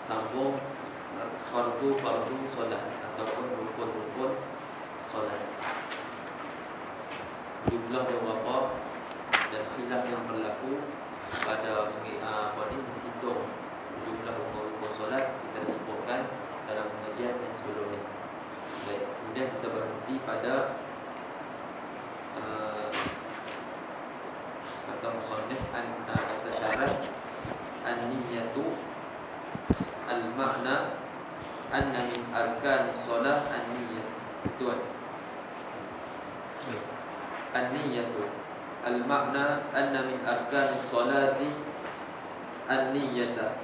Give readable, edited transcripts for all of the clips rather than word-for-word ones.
sambung fardu solat ataupun rukun solat. Jumlah dia berapa dan khilaf yang berlaku pada menghitung jumlah rukun solat kita disebutkan dalam pengajian yang sebelumnya. Baik, kemudian kita berhenti pada kata musannif kata syarat an-niyatu al-ma'na anna min arkan solat an-niyah. Tuan, an-niyatu al-ma'na anna min arkan solati an-niyata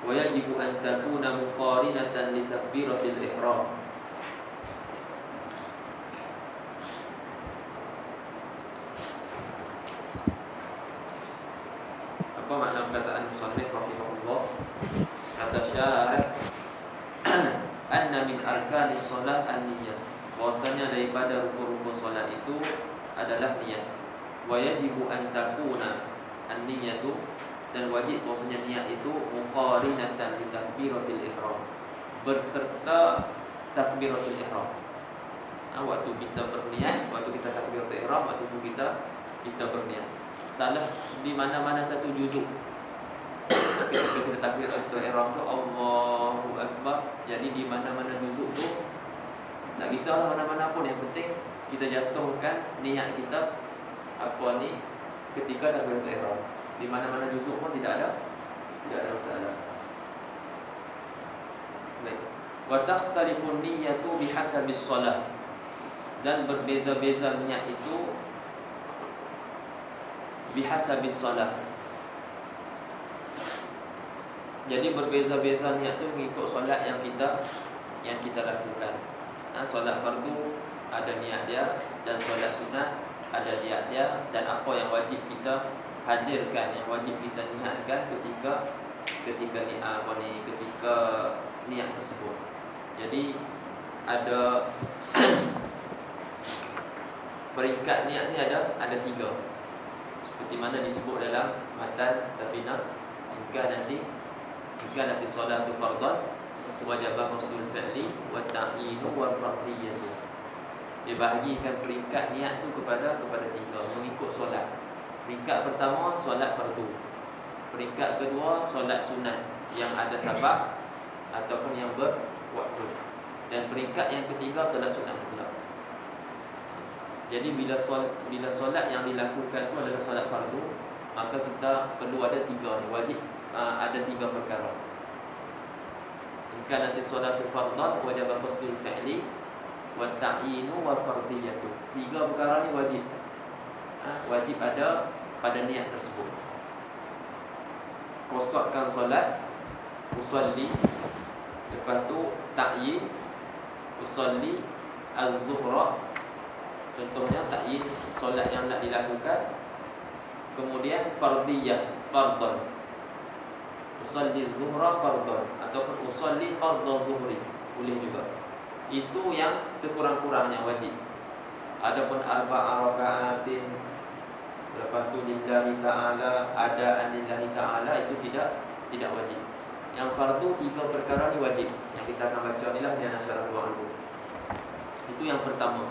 wa yajibu an takuna muqarinatan li takbiratil ihram. Apa makna perkataan musannif rahimahullah? Kata syarih anna min arkanis solat an-niyah, bahwasanya daripada rukun-rukun solat itu adalah niat. Wa yajibu an takuna an-niyatu, dan wajib bahwasanya niat itu muqarinatan li takbiratil ihram, berserta takbiratul ihram. Waktu kita berniat, waktu kita takbiratul ihram, waktu kita berniat. Salah di mana-mana satu juzuk. Ketika kita takbiratul ihram tu Allahu Akbar, jadi di mana-mana juzuk tu tak kisahlah mana-mana pun, yang penting kita jatuhkan niat kita ketika takbiratul ihram. Di mana-mana juzuk pun tidak ada masalah. Baik. Wa takhtalifun niyyatu bihasabis shalah, dan berbeza-beza niat itu bihasabis shalah. Jadi berbeza-beza niat itu mengikut solat yang kita lakukan. Solat fardu ada niat dia, dan solat sunat ada niat dia, dan apa yang wajib kita hadirkan, yang wajib kita niatkan ketika niat tersebut. Jadi ada peringkat niat ni ada tiga, seperti mana disebut dalam matan Safinah. Jika nanti solatu fardhan wajib qasdul fi'li wa ta'yinu wa fardiyyah. Dia bahagikan peringkat niat tu kepada tiga mengikut solat. Peringkat pertama solat fardu. Peringkat kedua solat sunat yang ada sabab ataupun yang berwaktu. Dan peringkat yang ketiga solat sunat mutlak. Jadi bila solat yang dilakukan itu adalah solat fardu, maka kita perlu ada tiga ni, wajib ada tiga perkara. Jika nanti solat fardhan wajib qasdul fi'li wa ta'yinu wa fardiyyah. Tiga perkara ni wajib. Wajib ada pada niat tersebut. Qasdkan solat, usolli, lepas tu ta'yin, usolli al-zuhra. Contohnya ta'yin solat yang nak dilakukan. Kemudian fardiyah, fardhan, usolli zuhra fardhan, ataupun usolli fardhan zuhri, boleh juga. Itu yang sekurang-kurangnya wajib. Adapun arba'a raka'atin, lepas tu lillahi ta'ala, adaan lillahi ta'ala, itu tidak wajib. Yang fardu tiga perkara ni wajib. Yang kita akan baca inilah dia nasyarah dulu. Itu yang pertama.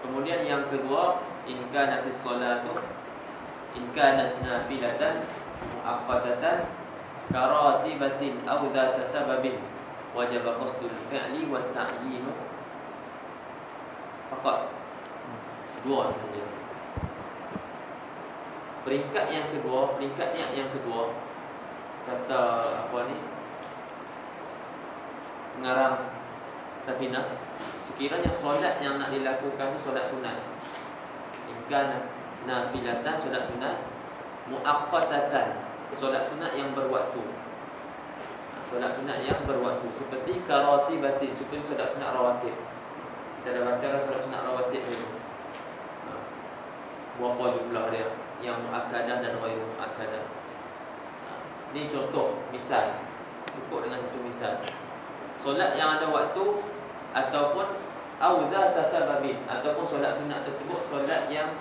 Kemudian yang kedua, in kanatis salatu in kanas nafilatan muaqqadatan karatibatin aw dzata sababin wajib qasdul fi'li wa ta'yinu faqat. Dua saja. Peringkat yang kedua kata pengarang Safinah, sekiranya solat yang nak dilakukan itu solat sunat, jika nafilatan solat sunat, muaqqatatan solat sunat yang berwaktu, solat sunat yang berwaktu, seperti karatibatin, seperti solat sunat rawatib. Kita dah baca solat sunat rawatib dulu. Berapa jumlah dia, yang muakkadah dan ghairu muakkadah. Ini contoh, misal. Cukup dengan satu misal. Solat yang ada waktu ataupun auza tasababin, ataupun solat sunat tersebut solat yang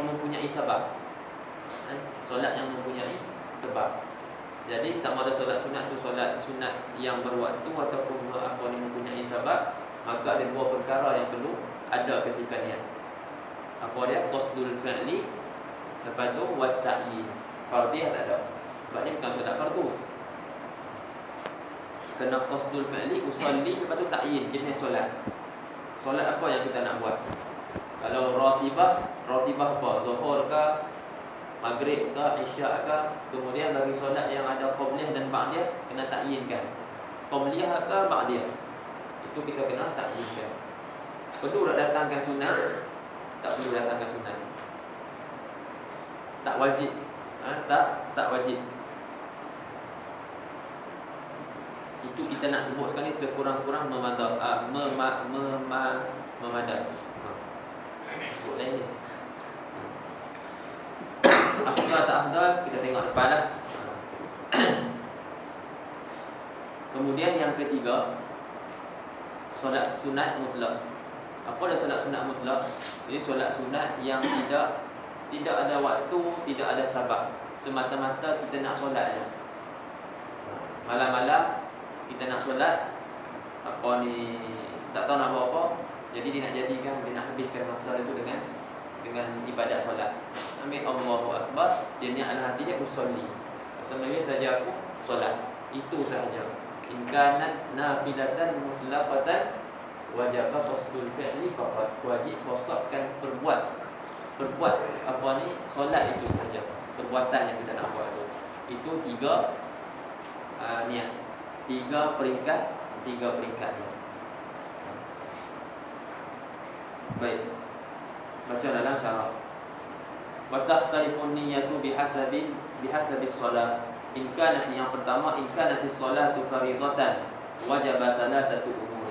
mempunyai sebab. Solat yang mempunyai sebab. Jadi sama ada solat sunat tu solat sunat yang berwaktu ataupun apa ni mempunyai sebab, maka ada dua perkara yang perlu ada ketika niat. Apa dia? Qasdul fi'li, lepas tu wat ta'yin. Fardiyah tak ada. Sebab ni bukan solat fardu. Kena qasdul fi'li, usalli, lepas tu ta'yin, jenis solat. Solat apa yang kita nak buat? Kalau ratibah apa? Zuhur ke, maghrib ke, isyak ke, kemudian bagi solat yang ada qabliyah dan ba'diyah kena takyinkan. Qabliyah ke ba'diyah, itu kita kena takyinkan. Perlu tak datangkan sunat? Tak perlu datangkan sunat. Tak wajib. Tak wajib. Itu kita nak sebut sekali sekurang-kurang memadai. Sebut lain ni. Afdal tak afdal, kita tengok depan lah. Kemudian yang ketiga, solat sunat mutlak. Apa dia solat sunat mutlak? Jadi solat sunat yang tidak ada waktu, tidak ada sebab. Semata-mata kita nak solat je. Malam-malam kita nak solat, apa ni, tak tahu nak buat apa, jadi dia nak jadikan, dia nak habiskan masa itu dengan ibadat solat. Ambil Allahu Akbar, dia niat dalam hati dia usolli. Sebenarnya saja aku solat. Itu sahaja. In kanat nafilatan mutlaqatan wajib qasdul fi'li faqat. Wajib qasdkan perbuat apa ni, solat itu sahaja. Perbuatan yang kita nak buat itu. Itu tiga niat. Tiga peringkatnya. Baik. Baca dalam syarah. Wa takhtalifun niyyatu bihasabi shalah. In kanat, yang pertama, in kanatis salatu faridatan wajib salasatu umur.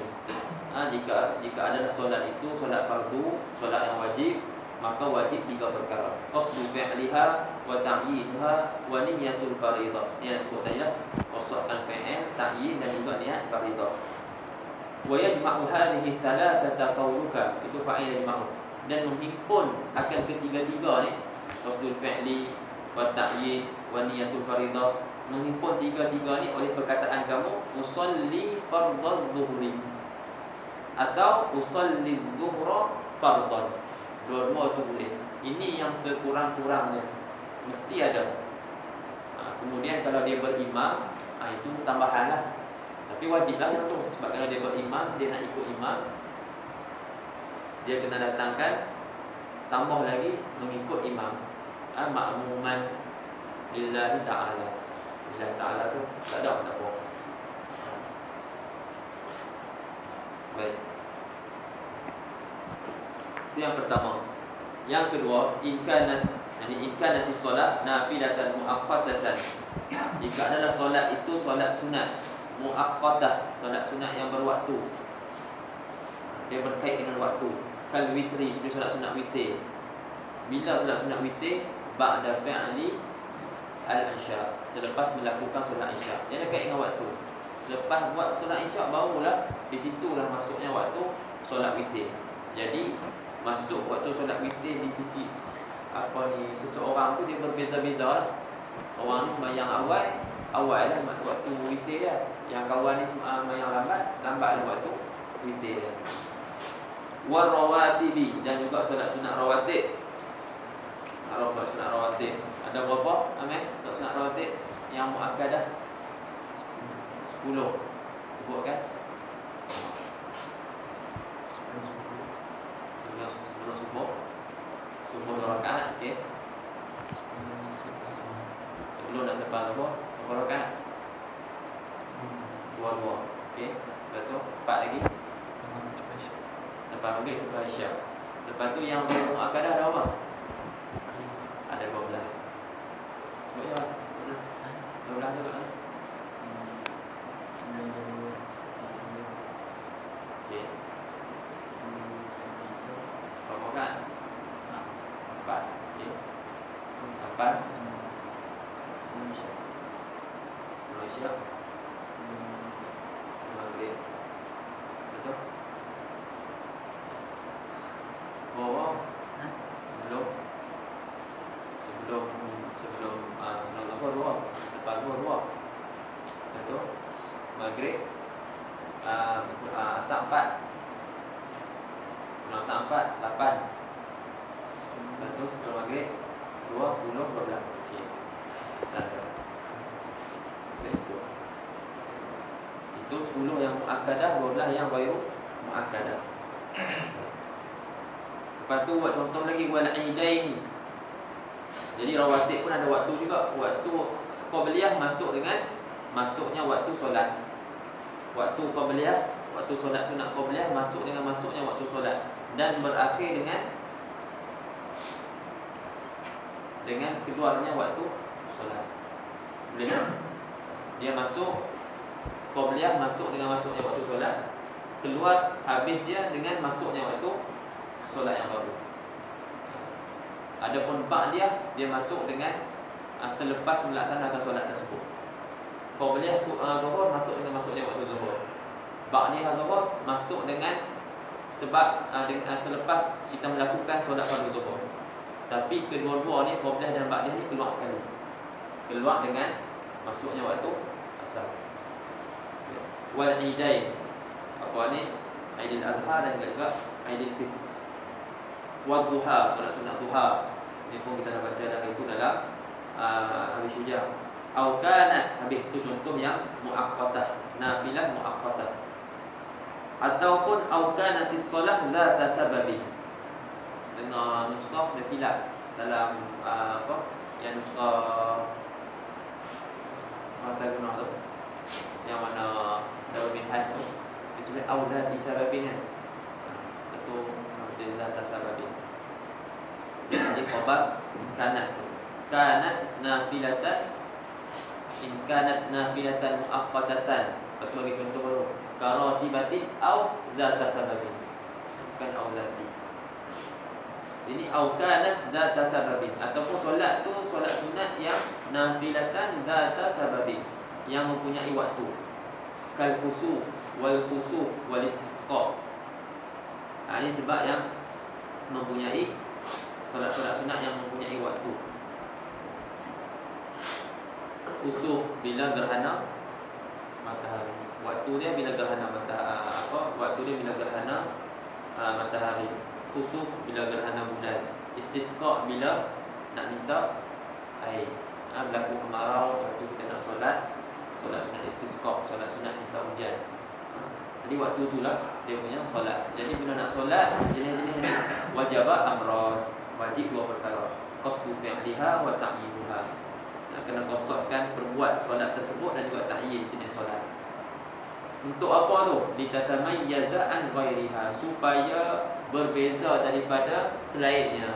Jika adalah solat itu solat fardu, solat yang wajib, maka wajib tiga perkara. Qasdu fi'liha wa ta'yinha wa niyyatul faridah. Ini disebut tadi lah. Qasdkan fi'il, ta'yin dan juga niat faridah. Wa yajma'u hadhihi thalathata qawluka. Itu fa'il yajma'u. Dan menghimpun akan ketiga-tiga ni, qasdul fi'li wa ta'yin wa niyatul faridah, menghimpun tiga-tiga ni oleh perkataan kamu usolli fardhu dhuhri atau usolli dhuhra fardhan. Dua-dua tu boleh. Ini yang sekurang-kurangnya mesti ada. Kemudian kalau dia berimam, itu tambahan lah. Tapi wajiblah itu. Sebab kalau dia berimam, dia nak ikut imam, dia kena datangkan, tambah lagi mengikut imam. Ma'muman lillahi ta'ala. Lillahi ta'ala tu tak ada apa. Baik. Itu yang pertama. Yang kedua, in kanatis solat nafilatan muaqqatatan. Jika adalah solat itu solat sunat muaqqatah, solat sunat yang berwaktu. Dia berkait dengan waktu. Kal witri, seperti solat sunat witir. Bila solat sunat witir? Ba'da fi'li al-isya, selepas melakukan solat isya. Dia ada kait dengan waktu. Selepas buat solat isya, barulah di situlah masuknya waktu solat witir. Jadi masuk waktu solat witir di sisi seseorang tu dia berbeza-beza lah. Orang ni sembahyang awal lah waktu witir dia. Yang kawan ni sembahyang lambat waktu witir dia. Wa rawatibi, dan juga solat sunat rawatib. Solat sunat rawatib ada berapa? Solat sunat rawatib yang muakkadah 10. Sebutkan. Sebelum subuh. Subuh 2 rakaat, okey. Sebelum dah selepas subuh, berapa rakaat? 2, okey. Lepas tu 4 lagi. Lepas maghrib sampai isyak. Lepas tu yang muakkadah ada apa? Ada 12. Sebut je. 12 tu kan? Okey. Berapa kan? 4. Okey. 8. Malaysia. Maghrib. Betul? Oh, sebelum apa 2? Lepas 2. masak 4. Masak 4, 8. Lepas tu sebelum maghrib 2, 10, 12. Okey. Satu. Itu 10 yang muakkadah, 12 yang ghairu muakkadah. Lepas tu buat contoh lagi wal aidain. Jadi rawatib pun ada waktu juga. Waktu qabliyah masuk dengan masuknya waktu solat. Waktu qabliyah, waktu solat sunat qabliyah masuk dengan masuknya waktu solat dan berakhir dengan keluarnya waktu solat. Boleh tak? Dia masuk qabliyah masuk dengan masuknya waktu solat, keluar habis dia dengan masuknya waktu solat yang baru. Adapun ba'diyah dia masuk dengan selepas melaksanakan solat tersebut. Qabliyah zuhur masuk dengan masuknya waktu zuhur. Ba'diyah zuhur masuk dengan selepas kita melakukan solat fardu zuhur. Tapi kedua-dua ni qabliyah dan ba'diyah ni keluar sekali. Keluar dengan masuknya waktu asar. Wal idain. Apa ni? Aidil Adha dan juga Aidil Fitr. Wa duha, solat sunat duha. Ini pun kita dah baca dah itu dalam Abi Syuja'. Au kanat, habis itu contoh yang muaqqatah, nafilah muaqqatah. Ataupun au kanatis solah zata sababi. Dengan nuskah dia silap dalam yang nuskah mata guna tu, yang mana Darul Minhaj tu dia tulis au zati sababin kan. Itu dia zata sababi. Jadi khabar kanat nafilatan, in kanat nafilatan muaqqatatan. Lepas bagi contoh baru, karatibatin au zata sababin, bukan au zati. Ini au kanat zata sababin, ataupun solat tu solat sunat yang nafilatan zata sababin, yang mempunyai waktu, kal kusuf wal istisqa. Ini sebab yang mempunyai solat-solat sunat yang mempunyai waktu. Kusuf bila gerhana matahari. Waktu dia bila gerhana matahari. Waktu dia bila gerhana matahari. Kusuf bila gerhana bulan. Istisqa bila nak minta air. Berlaku kemarau, waktu kita nak solat sunat istisqa, solat sunat minta hujan. Jadi waktu itulah dia punya solat. Jadi bila nak solat jenis-jenis ni wajibah amran, wajib dua perkara. Qasdu fi'liha wa ta'yinuha. Kena qasdkan perbuat solat tersebut dan juga ta'yin jenis solat. Untuk apa tu? Litatamayyaza an ghairiha, supaya berbeza daripada selainnya.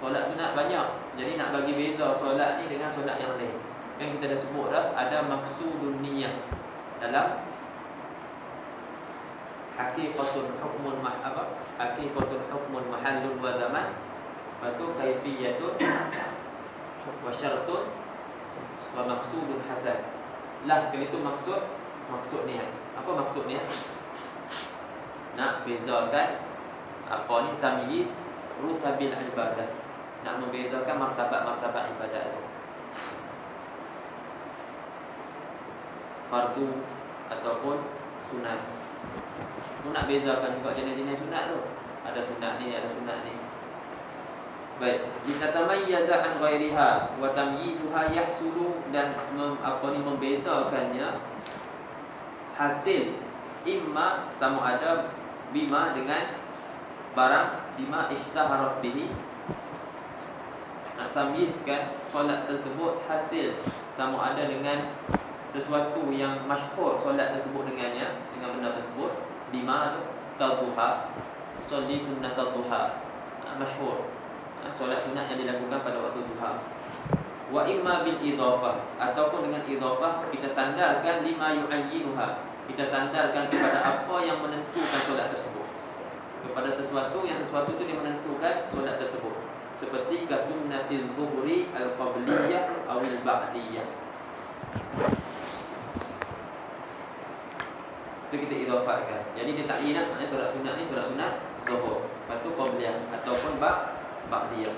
Solat sunat banyak, jadi nak bagi beza solat ni dengan solat yang lain. Yang kita dah sebut dah, ada maksudun niyah dalam haqiqatul hukmun haqiqatul hukmun mahallun wa zaman. Lepas tu kaifiyatun wa syartun wa maksudun hasan. Lah sekali tu maksud niat. Apa maksud niat? Nak bezakan apa ni tamyiz rutabil ibadah. Nak membezakan martabat-martabat ibadat tu. Fardu ataupun sunat. Tu nak bezakan juga jenis-jenis sunat tu. Ada sunat ni, ada sunat ni. Baik, litatamayyaza an ghairiha wa tamyizuha yahsulu, dan membezakannya hasil imma sama ada bima dengan barang bima ishtaharat bihi. Nak tamyizkan solat tersebut hasil sama ada dengan sesuatu yang masyhur solat tersebut dengannya, dengan benda tersebut. Bima tu duha, solat sunat duha, masyhur solat sunat yang dilakukan pada waktu duha. Wa imma bil idhafah, ataupun dengan idhafah kita sandarkan lima yu'ayyinuha, kita sandarkan kepada apa yang menentukan solat tersebut, kepada sesuatu yang sesuatu itu yang menentukan solat tersebut, seperti kasunnatil zuhri al-qabliyah awil ba'diyah. Itu kita idhafatkan. Jadi dia takyinah, maknanya solat sunat ni solat sunat zuhur, lepas tu qabliyah ataupun ba'diyah.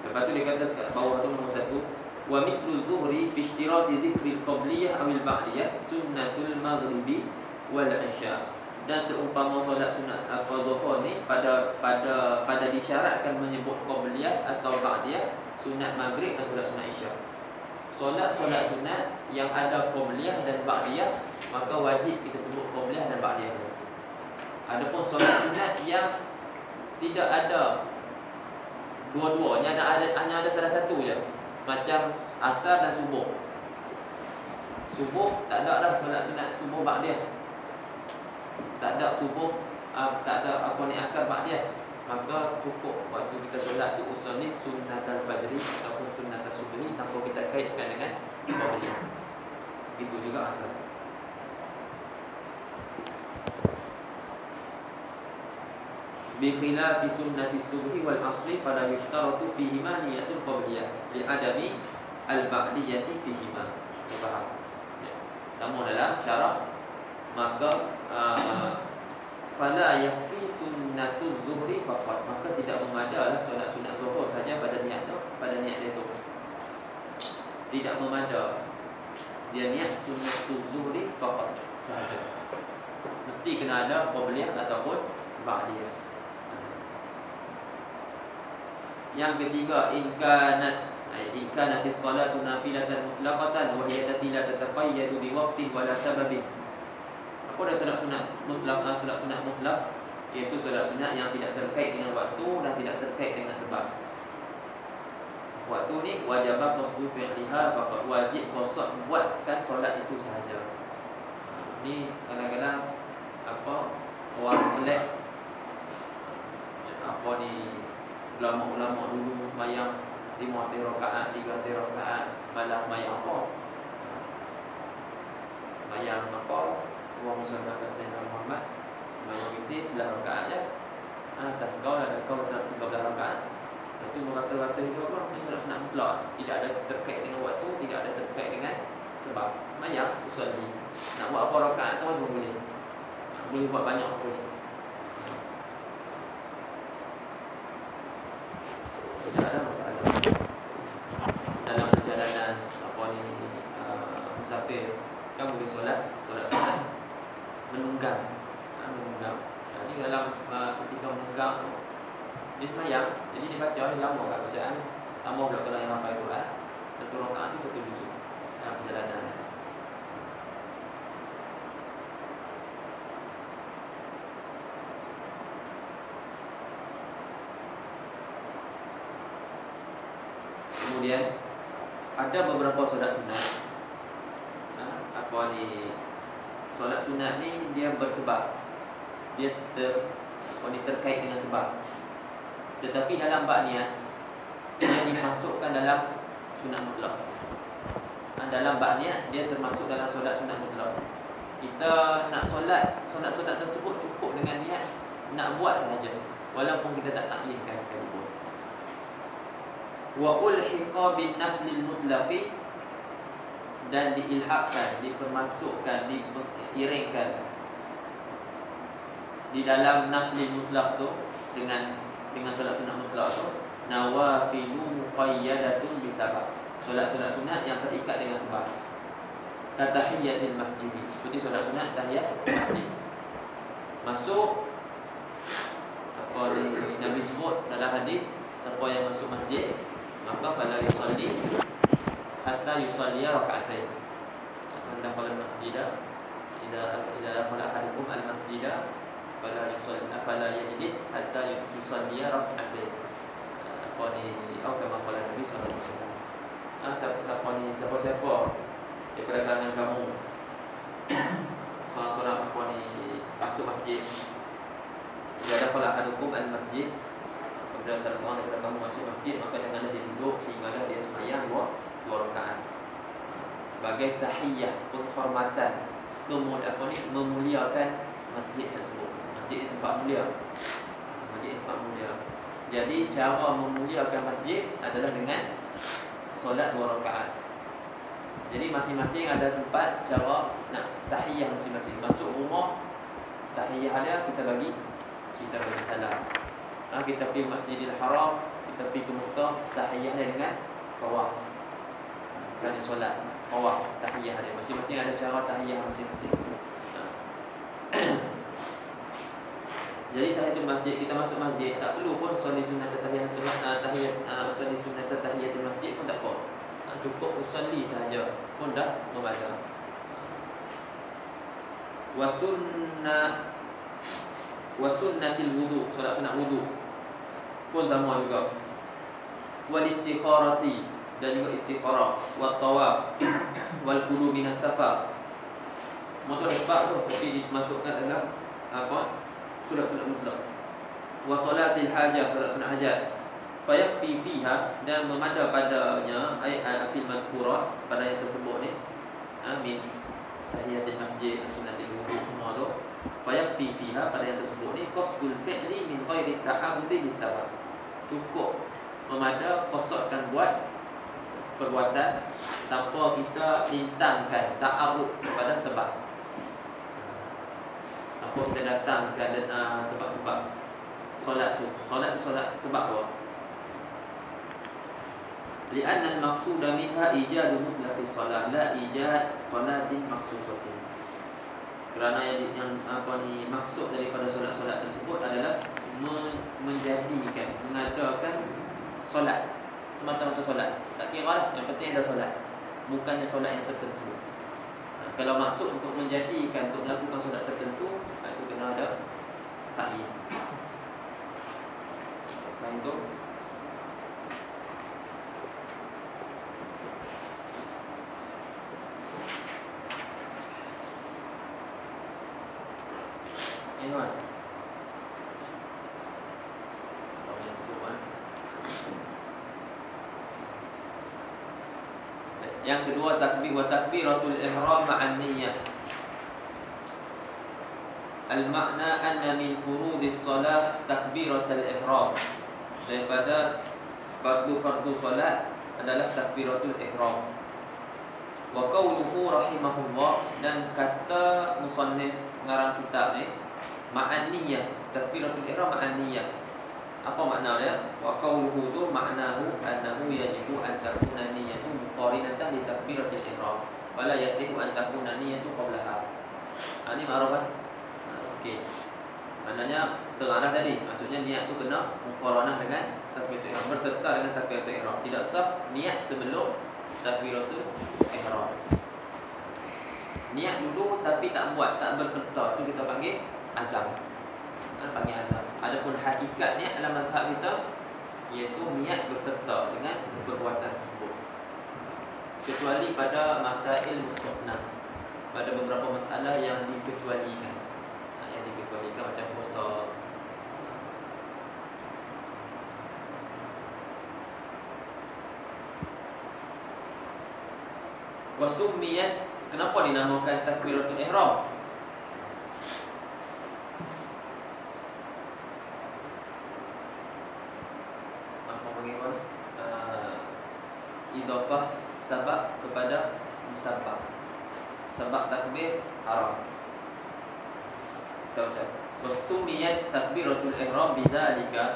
Lepas tu dia kata kat bawah tu nombor 1, Wa mislu zuhri fi ishtirati dzikri al-qabliyah aw al-ba'diyah sunnatul maghribi wal isya. Dan seumpama solat sunat zuhur ni pada disyaratkan menyebut qabliyah atau ba'diyah, sunat maghrib dan solat sunat isya. Solat sunat yang ada qabliyah dan ba'diyah, maka wajib kita sebut qabliyah dan ba'diyah. Adapun solat sunat yang tidak ada dua-duanya, hanya ada salah satu je, macam asar dan subuh. Subuh tak ada dah solat sunat subuh ba'diyah. Tak ada subuh, tak ada asar ba'diyah. Maka cukup waktu kita solat tu usulnya sunnatul fajri ataupun sunnatul subhi tanpa kita kaitkan dengan qabliyah. Itu juga asar. Bi khilafi sunnati subhi wal asri fala yushtaratu fihima niyatul qabliyah li adami al-ba'diyati fihima. Faham? Sama dalam syarah, maka fala yakfi sunnatul zuhri faqat, maka tidak memadalah solat sunat zuhur saja pada niat dia tu. Tidak memada. Dia niat sunnatul zuhri faqat sahaja. Mesti kena ada qabliyah ataupun ba'diyah. Yang ketiga, in kanatis salatu nafilatan mutlaqatan wa hiya allati la tataqayyadu bi waqtin wala sababin. Apa dah solat sunat mutlak? Solat sunat mutlak iaitu solat sunat yang tidak terkait dengan waktu dan tidak terkait dengan sebab. Waktu ni wajib qasdu fi'liha, faqat wajib qasad buatkan solat itu sahaja. Ni kadang-kadang orang pelik ulama-ulama dulu sembahyang 5 rakaat, 3 rakaat, malah sembahyang apa? Sembahyang Allahumma shalli ala sayyidina Muhammad. Sembahyang witir 11 rakaat je. Atas kau ada kau 13 rakaat. Itu berkata-kata itu apa? Ini solat sunat mutlak, tidak ada terkait dengan waktu, tidak ada terkait dengan sebab. Sembahyang usolli. Nak buat apa rakaat tu pun boleh. Boleh buat banyak pun. Tidak ada masalah. Dalam perjalanan musafir kan boleh solat sunat menunggang. Ini dalam ketika menunggang tu dia sembahyang, jadi dia baca, dia lama kat bacaan. Tambah pula kalau yang hafal Quran, satu rakaat tu satu juzuk dalam perjalanan. Kemudian ada beberapa solat sunat. Solat sunat ni dia bersebab. Dia terkait dengan sebab. Tetapi dalam bab niat dia dimasukkan dalam sunat mutlak. Dalam bab niat dia termasuk dalam solat sunat mutlak. Kita nak solat tersebut cukup dengan niat nak buat sahaja, walaupun kita tak takyinkan sekalipun. Wa ulhiqa bin naflil mutlaqi, dan diilhaqkan, dipermasukkan, diiringkan di dalam naflil mutlaq tu dengan solat sunat mutlak tu, nawafilu muqayyadatun bisabab. Solat-solat sunat yang terikat dengan sebab. Tahiyyatul masjid, seperti solat sunat tahiyat masjid. Masuk Nabi sebut dalam hadis, siapa yang masuk masjid maka fala yusalli hatta yusalli raka'atain. Anda kalau masjidah, idza dakhala ahadukum al-masjidah fala yajlis hatta yusalli raka'atain. Kama qala Nabi sallallahu alaihi wasallam. Siapa daripada kalangan kamu solat masuk masjid, idza dakhala ahadukum al-masjid, apabila salah seorang daripada kamu masuk masjid, maka janganlah dia duduk sehingga dia sembahyang dua rakaat sebagai tahiyyah, penghormatan, memuliakan masjid tersebut. Masjid tempat mulia. Jadi cara memuliakan masjid adalah dengan solat 2 rakaat. Jadi masing-masing ada tempat cara nak tahiyyah masing-masing. Masuk rumah, tahiyyah dia kita bagi salam. Kita pergi Masjidil Haram, kita pergi ke Mekah, tahiyyah dia dengan tawaf. kerana solat tawaf tahiyah dia. Masing-masing ada cara tahiyah masing-masing. Jadi tahiyatul masjid, kita masuk masjid tak perlu pun usolli sunnat tahiyatul usolli sunnat tahiyatul masjid pun tak apa. Cukup usolli sahaja pun dah membaca. Wa sunnatil wudu, solat sunat wudu pun sama juga. Wal istikharati, dan juga istikharah, wa tawaf, wal qulu minas safar. Maka sebab tu tapi dimasukkan dalam sunat-sunat mutlak. Wa salatil hajah, solat sunat hajat. Fayakfi fiha, dan memada padanya fil mazkurah, pada yang tersebut ni, amin tahiyatul masjid, sunnatul wudu semua tu. Fayakfi fiha, pada yang tersebut ni, qasdul fi'li min ghairi ta'ammudi lisabab. Cukup memada qasdkan buat perbuatan tanpa kita lintangkan ta'arud kepada sebab. Tanpa kita datangkan sebab-sebab solat tu. Solat sebab apa? Li'anna al-maqsuda minha ijadu mutlaqis solat, la ijad salatin maqsusatin. Kerana yang maksud daripada solat-solat tersebut adalah menjadikan, mengadakan solat semata-mata solat. Tak kira lah, yang penting ada solat, bukannya solat yang tertentu. Kalau maksud untuk menjadikan, untuk melakukan solat tertentu, itu kena ada ta'yin. Selain itu yang kedua, takbir wa takbiratul ihram ma'an niyyah. Al-makna anna min furudis salah takbiratul ihram. Daripada fardu-fardu salat adalah takbiratul ihram. Wa qawluhu rahimahullah, dan kata musannif ngarang kitab ni, ma'an niyyah, takbiratul ihram ma'an niyyah. Apa makna dia? Wa qawluhu tu maknahu annahu yajibu an takuna niyyatu muqarinatan li takbiratul ihram, wala yasihu an takuna niyyatu qablaha. Ini ma'ruf kan? Okey. Maknanya serana tadi, maksudnya niat tu kena muqaranah dengan takbiratul ihram, berserta dengan takbiratul ihram. Tidak sah niat sebelum takbiratul ihram. Niat dulu tapi tak buat, tak berserta, tu kita panggil azam. Panggil azam. Adapun hakikatnya dalam mazhab kita iaitu niat berserta dengan perbuatan tersebut, kecuali pada masail mustasna, pada beberapa masalah yang dikecualikan. Yang dikecualikan macam puasa. Wasumiyat, kenapa dinamakan takbiratul ihram? Idhafah sabab kepada musabbab. Sebab takbir haram. Kita ucap wasumiyat takbiratul ihram bidzalika,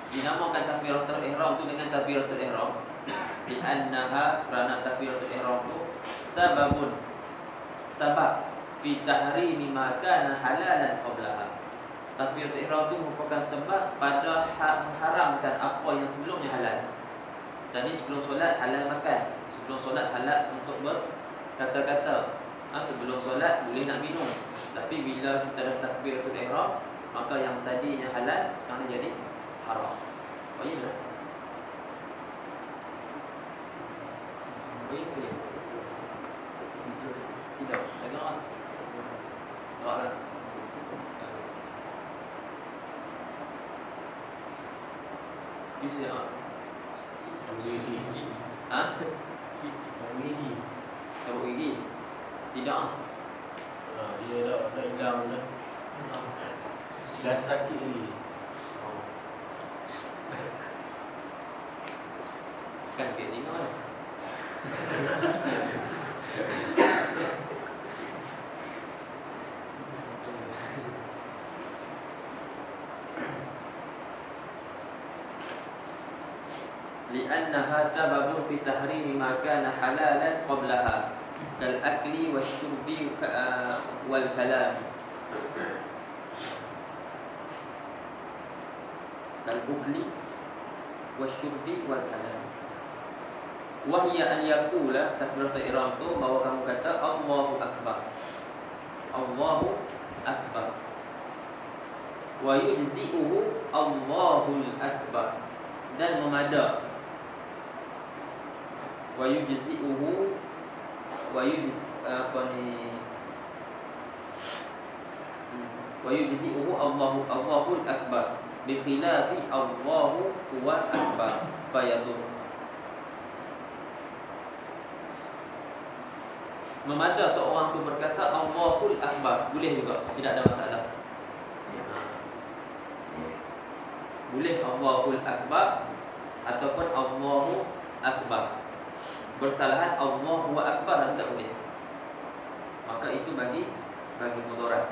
dinamakan takbiratul ihram tu dengan takbiratul ihram li'annaha, kerana takbiratul ihram tu sababun, sabab fi tahrimi ma kana halalan qablaha. Takbiratul ihram tu merupakan sebab pada mengharamkan apa yang sebelumnya halal. Tadi sebelum solat halal makan, sebelum solat halal untuk berkata-kata. Sebelum solat boleh nak minum. Tapi bila kita dah takbiratul ihram, maka yang tadinya halal sekarang jadi haram. Oh iya. Boleh. Tidak, tak gerak. Geraklah. Bisa tak? Cabut gigi? Tidak. Dia dah hilang dah. Dah sakit ni. Kan dia tengok kan? li'annaha sababun fi tahrimi ma kana halalan qablaha kal akli wasyurbi wal kalami kal ukli wasyurbi wal kalami. Wahya an yaqula, takbiratul ihram tu bahwa kamu kata Allahu akbar, Allahu akbar, wa yujzi'uhu Allahul akbar, dan memada, wa yujzi'uhu wa yujzi'uhu Allahul akbar bi khilafi Allahu huwa akbar fayadur. Memada seorang tu berkata Allahul akbar, boleh juga, tidak ada masalah. Boleh Allahul akbar ataupun Allahu akbar. Bersalahan Allahu akbar tidak boleh. Maka itu bagi mudarat.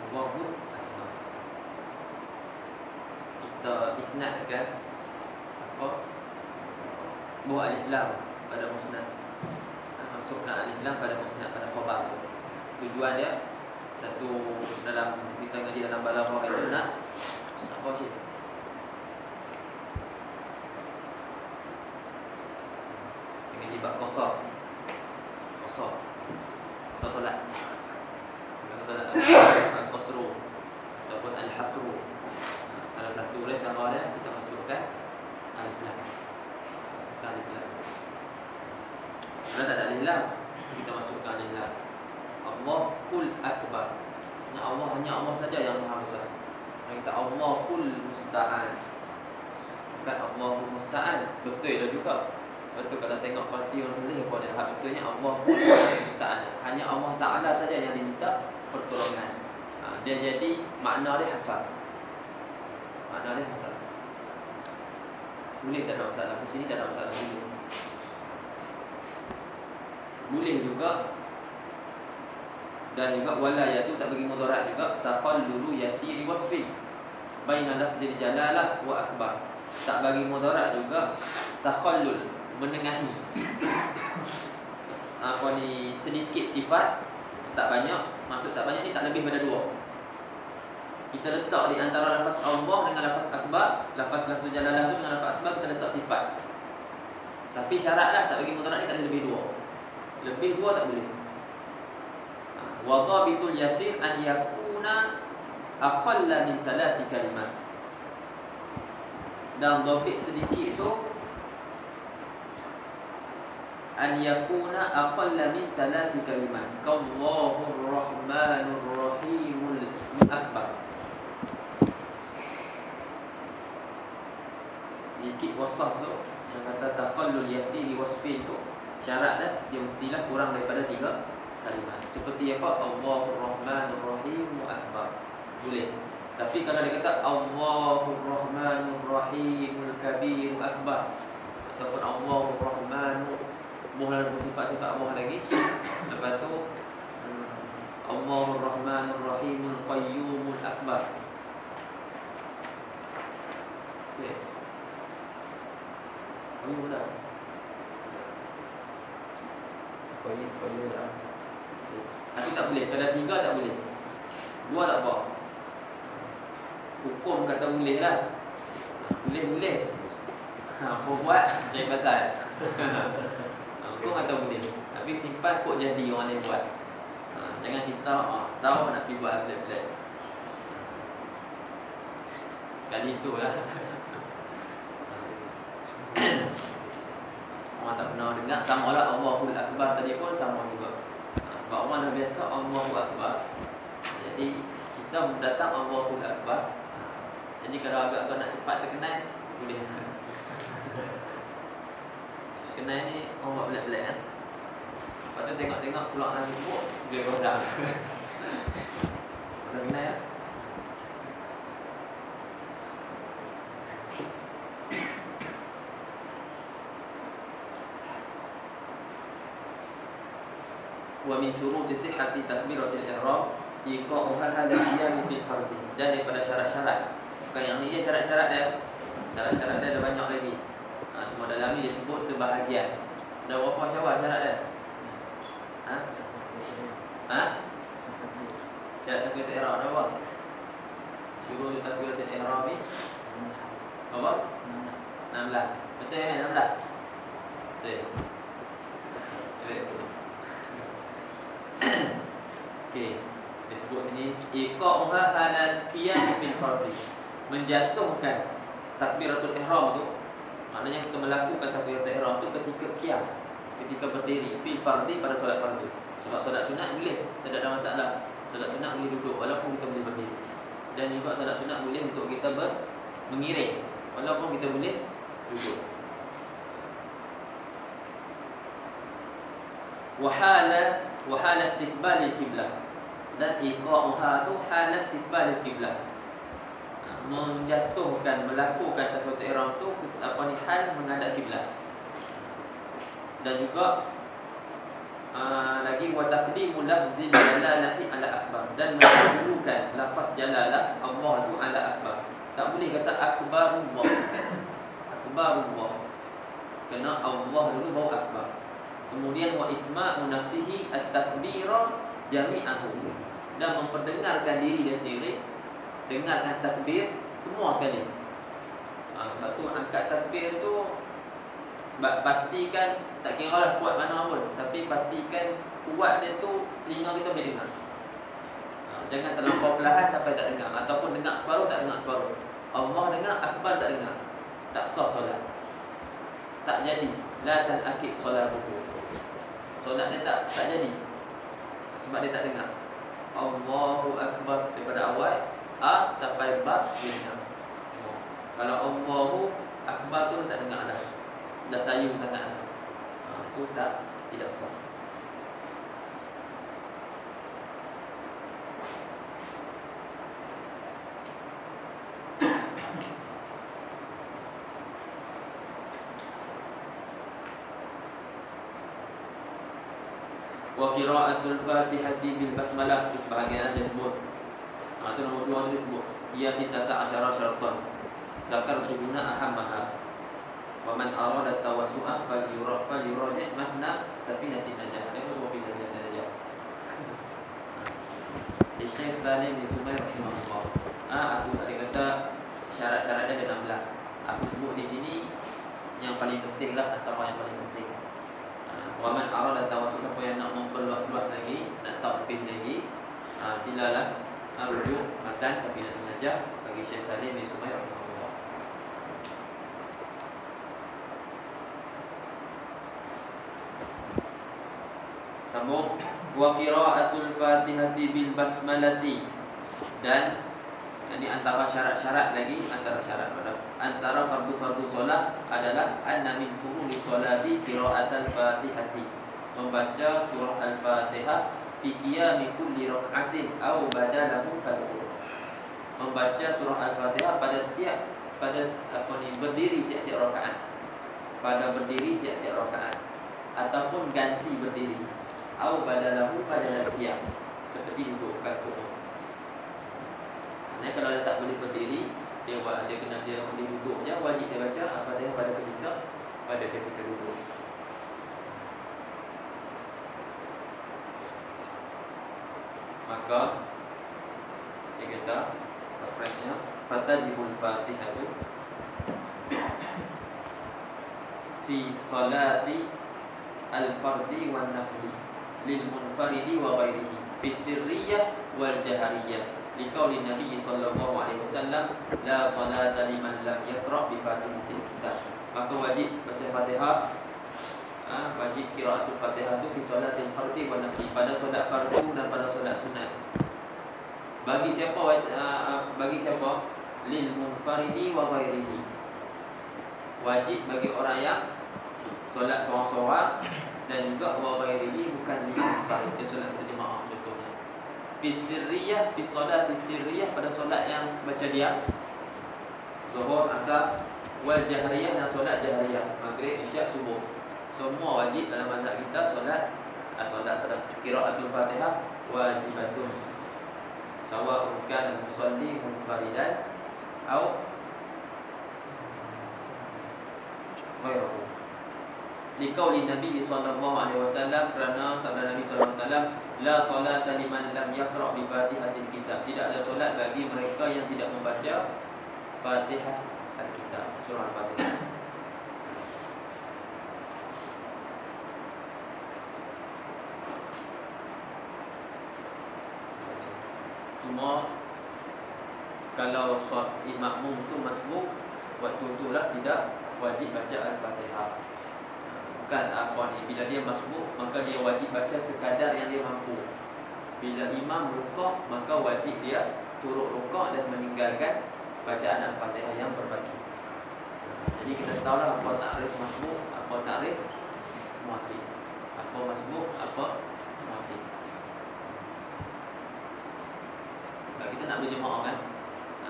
Allahu akbar. Kita isnadkan buah alif lam pada musnad, masukkan alif lam pada musnad, pada khabar. Tujuan dia satu, dalam kita ngaji dalam balaghah itu nak apa sih? Ngaji bab qasar. Solat. Al-qasru ataupun al-hasru. Salah satu dia cara dia kita masukkan alif lam. Masukkan alif lam. Kalau tak ada alif lam, kita masukkan alif lam. Allahul akbar. Hanya Allah saja yang maha besar. Kita Allahul musta'an. Bukan Allahul musta'an. Betul dah juga. Betul kalau tengok parti orang tulis apa dia. Betulnya Allahul musta'an. Hanya Allah Ta'ala saja yang diminta pertolongan. Dia jadi makna dia hasar. Boleh tak ada masalah. Di sini tak ada masalah. Boleh juga. Dan juga wala yaitu tak bagi mudarat juga taqallulu yasiri wasfi baina lafzil jalalah wa akbar. Tak bagi mudarat juga takhallul, menengahi sedikit sifat, tak banyak. Maksud tak banyak ni tak lebih pada dua. Kita letak di antara lafaz Allah dengan lafaz akbar, lafzul jalalah tu dengan lafaz akbar, kita letak sifat. Tapi syaratlah tak bagi mudarat ni tak lebih dua. Lebih dua tak boleh. Wa dhabitul yasir an yakuna aqalla min salasi kalimat. Dan dhabit sedikit tu an yakuna aqalla min salasi kalimat. Allahur rahmanur rahimul akbar. Sedikit wasaf tu yang kata taqallul yasiri wasfi tu, syarat dia mestilah kurang daripada 3 kalimat. Seperti apa? Allahur Rahmanur Rahim akbar. Boleh. Tapi kalau dia kata Allahur Rahmanur Rahimul Kabir akbar, ataupun Allahur Rahmanur, boleh sifat-sifat Allah lagi. Lepas tu Allahur Rahmanur Rahimul Qayyumul akbar. Okey. Qayyum dah. Qayyum dah. Tapi tak boleh. Kalau 3 tak boleh. 2 tak apa. Hukum kata boleh lah. Boleh. Apa buat? Cari pasal. Hukum kata boleh. Tapi simpan kok jadi orang lain buat. Jangan kita tahu nak pergi buat pelik-pelik. Kali itulah. Orang tak pernah dengar. Sama lah Allahul Akbar tadi pun sama juga. Sebab orang dah biasa Allahu Akbar. Jadi kita datang Allahul Akbar. Jadi kalau agak-agak nak cepat terkenal, boleh. Terkenal ni orang buat pelik-pelik kan. Lepas tu tengok-tengok keluar dengan ribut, dia godang. Dah kenal ya? Wa min syuruti sihhati takbiratul ihram iqa'uha halal qiyam fil fardhi. Dan daripada syarat-syarat. Bukan yang ni je syarat-syarat dia. Syarat-syarat dia ada banyak lagi. Cuma dalam ni dia sebut sebahagian. Ada berapa syarat dia? Syarat takbiratul ihram ada apa? Syurut takbiratul ihram ni apa? 16. Betul ya 16? Betul. Okey. Disebut sini iqa'uha halal qiyam fil fardhi. Menjatuhkan takbiratul ihram tu, maknanya kita melakukan takbiratul ihram tu ketika qiyam, ketika berdiri fil fardhi pada solat fardu. Sebab solat sunat boleh, tidak ada masalah. Solat sunat boleh duduk walaupun kita boleh berdiri. Dan juga solat sunat boleh untuk kita mengiring walaupun kita boleh duduk. Wahala istiqbalil qiblah. Dan iqa'uha tu hala istiqbalil qiblah. Menjatuhkan, melakukan takbiratul ihram tu hal menghadap kiblat. Dan juga lagi wa taqdimul lafzil jalalati ala akbar, dan mendahulukan lafaz jalalah Allah tu ala akbar. Tak boleh kata akbarullah. Akbarullah. Kena Allah dulu baru akbar. Kemudian wa isma'u nafsihi at-takbira jami'ahu, dan memperdengarkan diri dia sendiri, dengarkan takbir semua sekali. Sebab tu angkat takbir tu pastikan, tak kira lah kuat mana pun, tapi pastikan kuat dia tu telinga kita boleh dengar. Jangan terlampau perlahan sampai tak dengar, ataupun dengar separuh tak dengar separuh. Allah dengar, akbar tak dengar, tak sah solat, tak jadi. La tanaqid solatuhu, solat dia tak jadi sebab dia tak dengar. Allahu akbar daripada awal A sampai Ba dia dengar. Kalau Allahu akbar tu tak dengar dah sayu sangat. Itu tidak sah. Wa qira'atul Fatihati bil basmalah, itu sebahagian dia sebut. Itu nombor 2 dia sebut. Ia sitata asyara syaratan. Zakar tibuna ahammaha. Wa man arada tawassu'a falyuraji' mahna safinatin najah. Dia semua bisa tidak najah. Syekh Salim bin Sumair rahimahullah. Aku tadi kata syarat-syaratnya ada 16. Aku sebut di sini yang paling penting lah, atau yang paling penting. Wa man arada tawassu', siapa yang nak memperluas-luas lagi, nak tambah lagi, silalah rujuk matan Safinatul Najah bagi Syekh Salim bin Sumair rahimahullah. Sambung wa qira'atul Fatihati bil basmalati, dan ini antara syarat-syarat lagi, antara fardu-fardu solat adalah anna min furudis solati qira'atul Fatihati, membaca surah Al-Fatihah fi qiyami kulli rak'atin aw badalahu fadhu. Membaca surah Al-Fatihah berdiri tiap-tiap rakaat. Pada berdiri tiap-tiap rakaat ataupun ganti berdiri, aw badalahu pada qiyam, seperti duduk kaku. Nah, kalau dia tak boleh berdiri, dia boleh duduk je, wajib dia baca Al-Fatihah pada ketika duduk. Maka dia kata referensinya fatajibul Fatihatu fi salati al-fardi wan nafli lil munfaridi wa ghairihi fi sirriyah wal jahariyah liqauli Nabi sallallahu alaihi wasallam la salata liman lam yaqra bi Fatihatil kitab. Maka wajib baca Fatihah, wajib qiraatul Fatihah itu fi salatil fardhi wa nafli, pada solat fardu dan pada solat sunat. Bagi siapa? Lil munfaridi wa ghairihi, wajib bagi orang yang solat seorang-seorang, dan juga wa ghairihi, bukan lil munfarid, dia solat berjemaah contohnya. Fi sirriyah, fi salati sirriyah, pada solat yang baca diam, zuhur, asar, wal jahriyah, dan solat jahriyah, maghrib, isyak, subuh. Semua wajib dalam mazhab kita solat dalam qiraatul Fatihah wajibatun. sawa'un kana musalli munfaridan au ghairuhu. Liqauli Nabi sallallahu alaihi wasallam, kerana sabda Nabi sallallahu alaihi wasallam, la salata liman lam yaqra bi Fatihatil kitab. Tidak ada solat bagi mereka yang tidak membaca Fatihah al-Kitab, surah Al-Fatihah. Cuma kalau makmum tu masbuk, waktu itulah tidak wajib baca Al-Fatihah. Bukan apa ni, bila dia masbuk maka dia wajib baca sekadar yang dia mampu. Bila imam rukuk maka wajib dia turut rukuk dan meninggalkan bacaan Al-Fatihah yang berbaki. Jadi kita tahulah apa takrif masbuk, apa takrif muafiq. Apa masbuk, apa muafiq. Kalau kita nak berjemaah kan,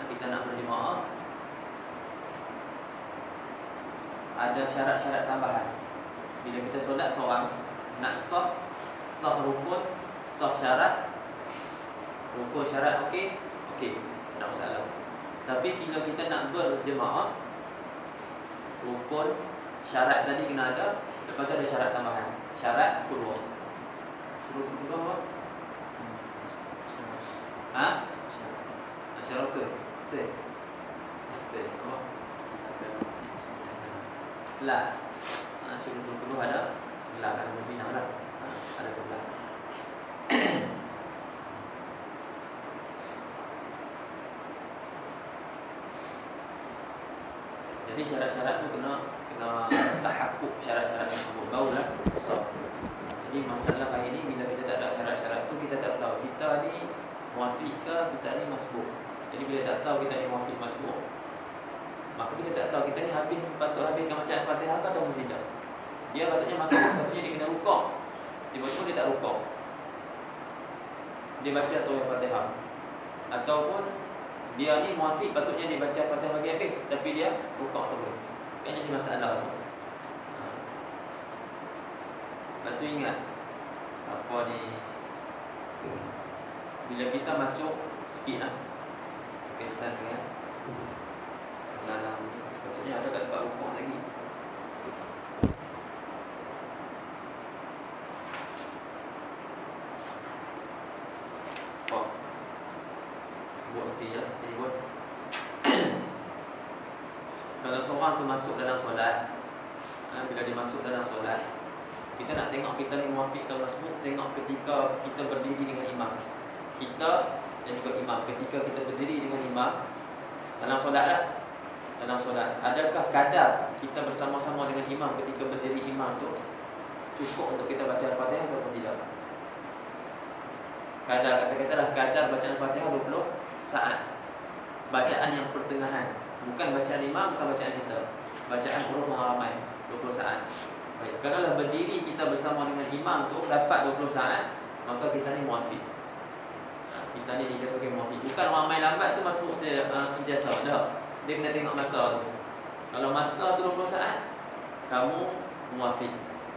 kita nak berjemaah, ada syarat-syarat tambahan. Bila kita solat seorang, nak sah rukun, sah syarat, rukun syarat okey, tak masalah. Tapi bila kita nak berjemaah, rukun syarat tadi kena ada, lepas tu ada syarat tambahan. Syarat kedua. Suruh kedua apa? Syarat ke? Betul. Oh. Lah. Suruh kedua ada sebelah, ada sebelah lah. Ada sebelah. Jadi syarat-syarat tu kena tahakkuk syarat-syarat tersebut, barulah sah. Jadi masalah hari ni bila kita tak ada syarat-syarat tu, kita tak tahu kita ni muafiq ke, kita ni masbuk. Jadi bila tak tahu kita ni muafiq masbuk, maka kita tak tahu kita ni patut habiskan bacaan Fatihah ke atau tidak. Dia patutnya masuk, patutnya dia kena rukuk, tiba-tiba dia tak rukuk, dia baca Fatihah. Ataupun dia ni muafiq, patutnya dia baca Fatihah bagi habis, tapi dia rukuk terus. Kan jadi masalah tu. Lepas tu ingat apa ni, bila kita masuk sikit lah kaitan dengan dalam ni, patutnya ada kat tempat rukuk lagi. Sebut okey je, jadi buat. Kalau seorang tu masuk dalam solat, bila dia masuk dalam solat, kita nak tengok kita ni muafiq atau masbuk, tengok ketika kita berdiri dengan imam. Kita dan juga imam, ketika kita berdiri dengan imam dalam solat lah, dalam solat, adakah kadar kita bersama-sama dengan imam ketika berdiri imam tu cukup untuk kita baca Al-Fatihah atau tidak? Kadar, kata-katalah kadar bacaan Al-Fatihah 20 saat. Bacaan yang pertengahan, bukan bacaan imam, bukan bacaan kita, bacaan huruf yang ramai 20 saat. Baik, kalau berdiri kita bersama dengan imam tu dapat 20 saat, maka kita ni muafiq. Kita ni dia sebagai muafiq. Bukan orang main lambat tu masbuk sentiasa. Dah. Dia kena tengok masa tu. Kalau masa tu 20 saat, kamu muafiq,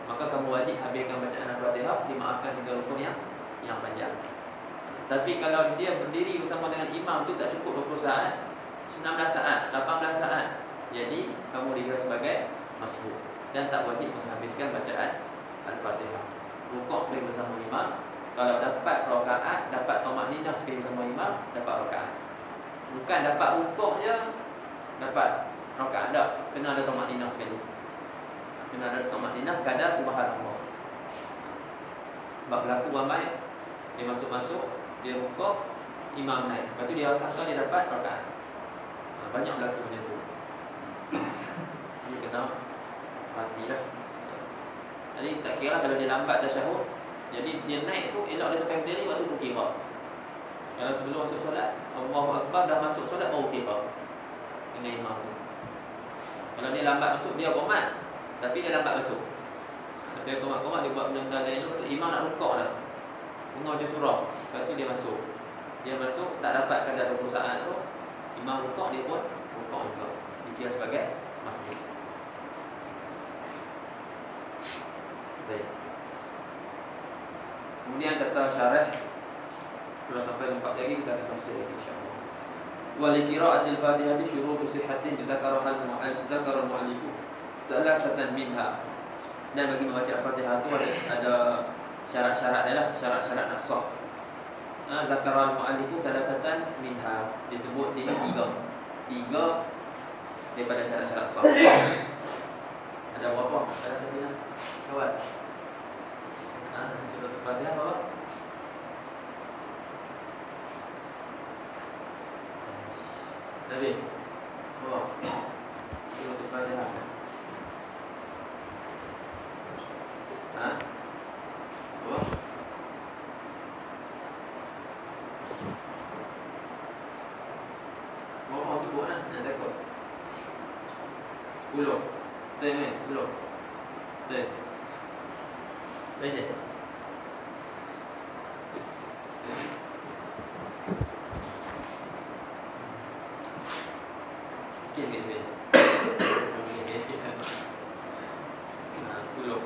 maka kamu wajib habiskan bacaan Al-Fatihah, dimaafkan 3 rukun yang panjang. Tapi kalau dia berdiri bersama dengan imam tu tak cukup 20 saat, 19 saat, 18 saat, jadi kamu dikira sebagai masbuk dan tak wajib menghabiskan bacaan Al-Fatihah. Rukuk boleh bersama imam. Kalau dapat rakaat, dapat tamakninah sekali bersama imam, dapat rakaat. Bukan dapat rukuk je dapat rakaat, tak. Kena ada tamakninah sekali. Kena ada tamakninah kadar subhanallah. Sebab berlaku ramai, dia masuk-masuk, dia rukuk, imam naik, lepas tu dia sangka dia dapat rakaat. Banyak berlaku macam tu. Ini kena hati lah. Jadi tak kira lah kalau dia lambat tasyahud, jadi dia naik tu elok dia sampai berdiri, waktu tu kira. Kalau sebelum masuk solat, Allahu Akbar, dah masuk solat baru kira dengan imam tu. Kalau dia lambat masuk, dia qomat, tapi dia lambat masuk, dia qomat, dia buat benda-benda lain tu, imam nak rukuk dah, mengajar surah, lepas tu dia masuk. Dia masuk tak dapat kadar 20 saat tu, imam rukuk, dia pun rukuk juga, dikira sebagai masbuk. Baik. Kemudian kata syarah Kalau sampai 4 lagi kita akan tafsir lagi insya-Allah. Wa li qira'atil Fatihah syurutu sihhatin dzakara al-mu'allif salasatan minha. Dan bagi membaca Al-Fatihah itu ada syarat-syarat adalah syarat-syarat nak sah. Dzakara al-mu'allif salasatan minha, disebut sini tiga daripada syarat-syarat sah. Ada berapa? Ada satu kawan. Surah Al-Fatihah apa? Tadi. Oh. Surah Al-Fatihah. Oh. Mau sebut nak takut. 10. Betul ni 10. Betul. Baik. Okey. 10.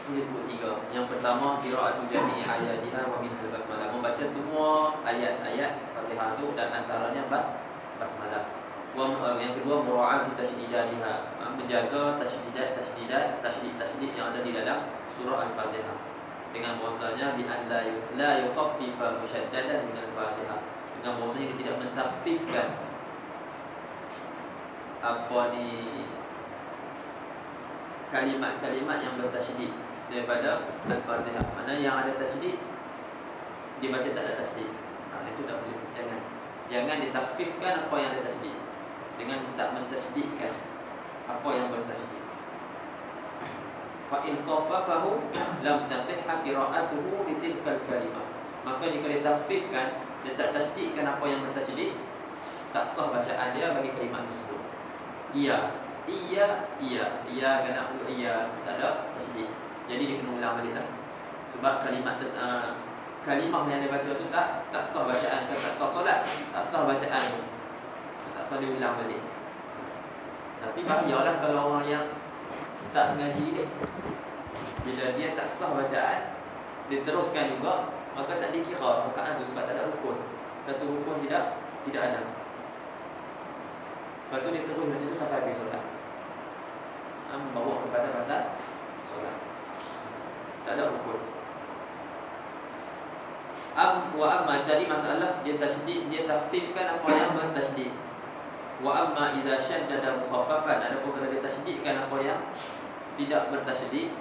Ini sebut 3. Yang pertama qira'atu jami'i ayatiha wa min basmalah, membaca semua ayat-ayat Fatihah itu dan antaranya basmalah. Yang kedua mura'atu tasydidatiha, menjaga tasydid yang ada di dalam surah Al-Fatihah, dengan bahasanya bi an la yukhaffifa musyaddadan min Al-Fatihah, dengan bahasanya dia tidak mentakhfifkan kalimat-kalimat yang bertasydid daripada Al-Fatihah. Mana yang ada tasydid dibaca tak ada tasydid. Itu tak boleh. Jangan ditakfifkan apa yang ada tasydid dengan tak mentasydidkan apa yang bertasydid. Fa in khaffafahu lam tasihha qira'atuhu li tilkal kalimah. Maka jika ditakfifkan, dia tak tasydidkan apa yang bertasydid, tak sah bacaan dia bagi kalimat tersebut. Iya kena iya tak ada tasydid. Jadi dia kena ulang balik lah. Sebab kalimah yang dia baca tu tak sah bacaan, tak sah solat, tak sah bacaan tu, tak sah diulang balik. Tapi bahayalah kalau orang yang tak mengaji dia, bila dia tak sah bacaan, dia teruskan juga, maka tak dikira rakaat tu sebab tak ada rukun. Satu rukun tidak ada. Lepas tu dia terus baca tu sampai habis solat, membawa kepada batal solat. Tak ada rukun. Wa amma, tadi masalah dia tasydid, dia takhfifkan apa yang bertasydid. Wa amma idza syaddada mukhaffafan, adapun kalau dia tasydidkan apa yang tidak bertasydid,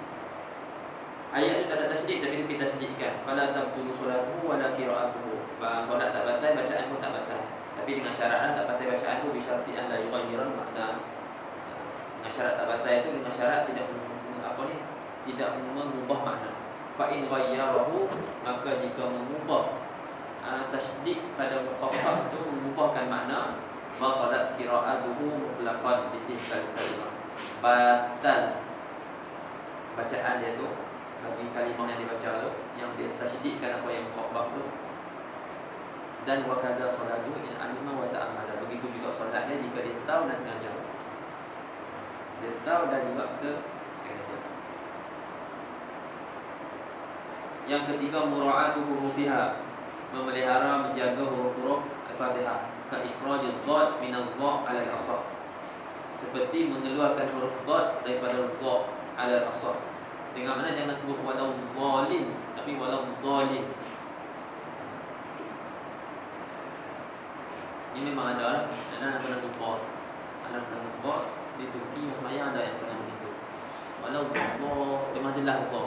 ayat itu tak ada tasydid tapi dia tasydidkan, fala tabtulu solatuhu wala qira'atuhu, solat tak batal, bacaan pun tak batal. Tapi dengan syarat tak batal bacaan tu bi syarti an la yughayyiran makna. Dengan syarat tak batal itu dengan syarat tidak mengubah makna. Fa in ghayyarahu, maka jika mengubah tasydid pada mukhaffaf itu mengubahkan makna, batalat qira'atuhu mutlaqan bi tilkal kalimah, batal bacaan dia tu bagi kalimah yang dibaca tu, yang dia tasydidkan apa yang mukhaffaf tu. Dan wa kaza salatu in alima wa ta'ammala, begitu juga solatnya jika dia tahu dan sengaja. Dia tahu dan juga sengaja. Yang ketiga mura'atu hurufiha, memelihara menjaga huruf-huruf Al-Fatihah, ka ikhrajul dhad min al-dha 'ala al-asad, seperti mengeluarkan huruf dhad daripada dha 'ala al-asad. Dengan mana jangan sebut walau dhalin, tapi walau dhalin. Ini memang ada lah. Ada pernah lupa. Ada pernah lupa di Turki sebenarnya ada yang sebenarnya begitu. Walau dha memang jelas dha.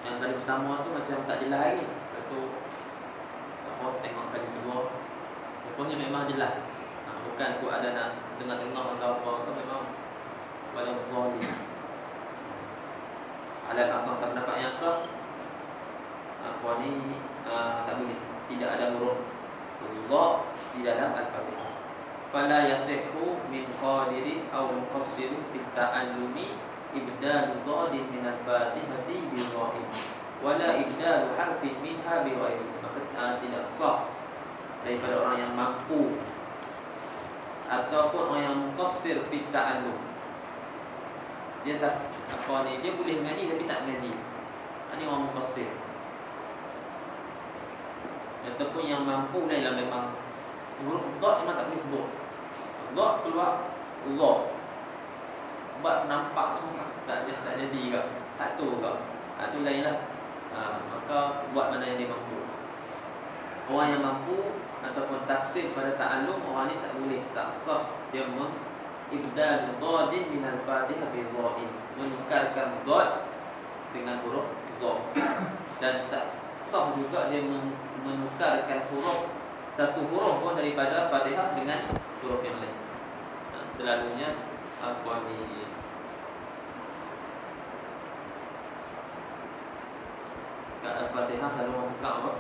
Yang kali pertama tu macam tak jelas lagi. Lepas tu tengok kali kedua, rupanya memang jelas. Bukan aku ada nak tengah-tengah atau apa, tu memang walau dhalin. Alat asal tak pendapat yang sah, apa ni tak boleh. Tidak ada huruf dha di dalam Al-Fatihah. Fala yasihhu min qadirin aw muqassirin fi ta'allumi ibdalu dhadin min al-Fatihati bi dhahin wala ibdalu harfin minha bi ghairi. Maka tidak sah daripada orang yang mampu ataupun orang yang muqassir fi ta'allum. Dia tak dia boleh mengaji tapi tak mengaji. Ini orang muqassir. Ataupun yang mampu lainlah memang huruf dot memang tak boleh sebut. Dot keluar dot. Buat nampak semua tak jadi ke. Tak tu ke. Tak tu lainlah. Maka buat mana yang dia mampu. Orang yang mampu ataupun taksir pada ta'allum, orang ni tak boleh, tak sah dia ibdal dhadin min al-fatihah bi dhain, menukarkan dhad dengan huruf dha. Dan tak sah juga dia menukarkan huruf satu huruf pun daripada Fatihah dengan huruf yang lain. Selalunya apa ni, kat Al-Fatihah selalu orang buka apa?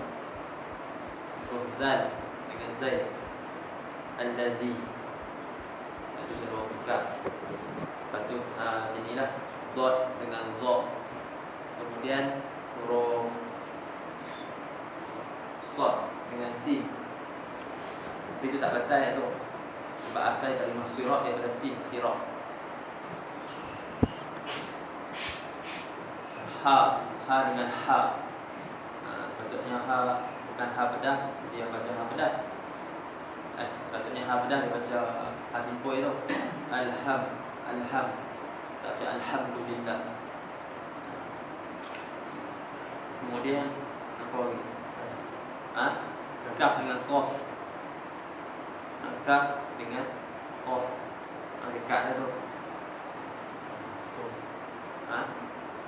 Huruf Zal dengan Zaid, Al-Lazi. Itu selalu orang buka. Lepas tu sinilah Dot dengan Dha. Kemudian huruf Sad dengan Sin. Tapi itu tak batal tu. Sebab asal kalimah sirat daripada Sin, sirat. Ha dengan ha. Patutnya ha bukan ha bedah, dia baca ha bedah. Patutnya ha bedah dia baca ha simpoi tu. Alham. Tak baca alhamdulillah. Kemudian apa lagi? Kaf dengan qaf. Kaf dengan qaf. Dekat dah tu.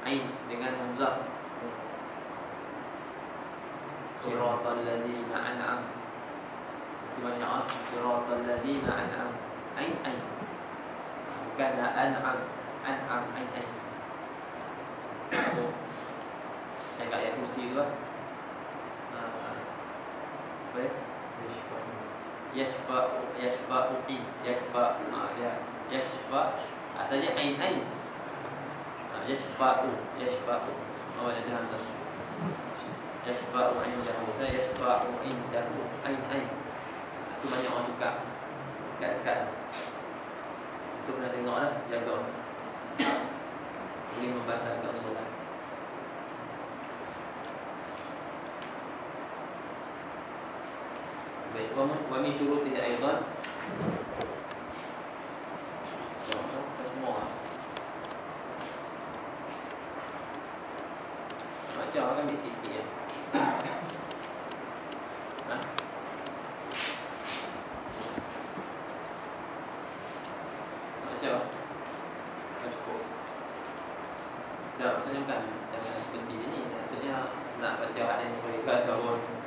Ain dengan hamzah. Siratal ladzina an'am. Itu banyak siratal ladzina an'am. Ain. Bukanlah an'am. Ain. Yang kat ayat kursi tu lah. Apa ya? Yashfa'u dia yashfa' asalnya ain. Yashfa'u awalnya dia hamzah. Yashfa'u indahu, saya yashfa'u indahu ain. Itu banyak orang suka dekat. Itu pernah tengok lah, jaga. Boleh membatalkan solat. Baik, wa min syurutihi aidan. Semua. Macam kan sikit ya. Macam cukup. Tak, maksudnya bukan jangan seperti sini. Maksudnya nak baca ada yang boleh kata pun.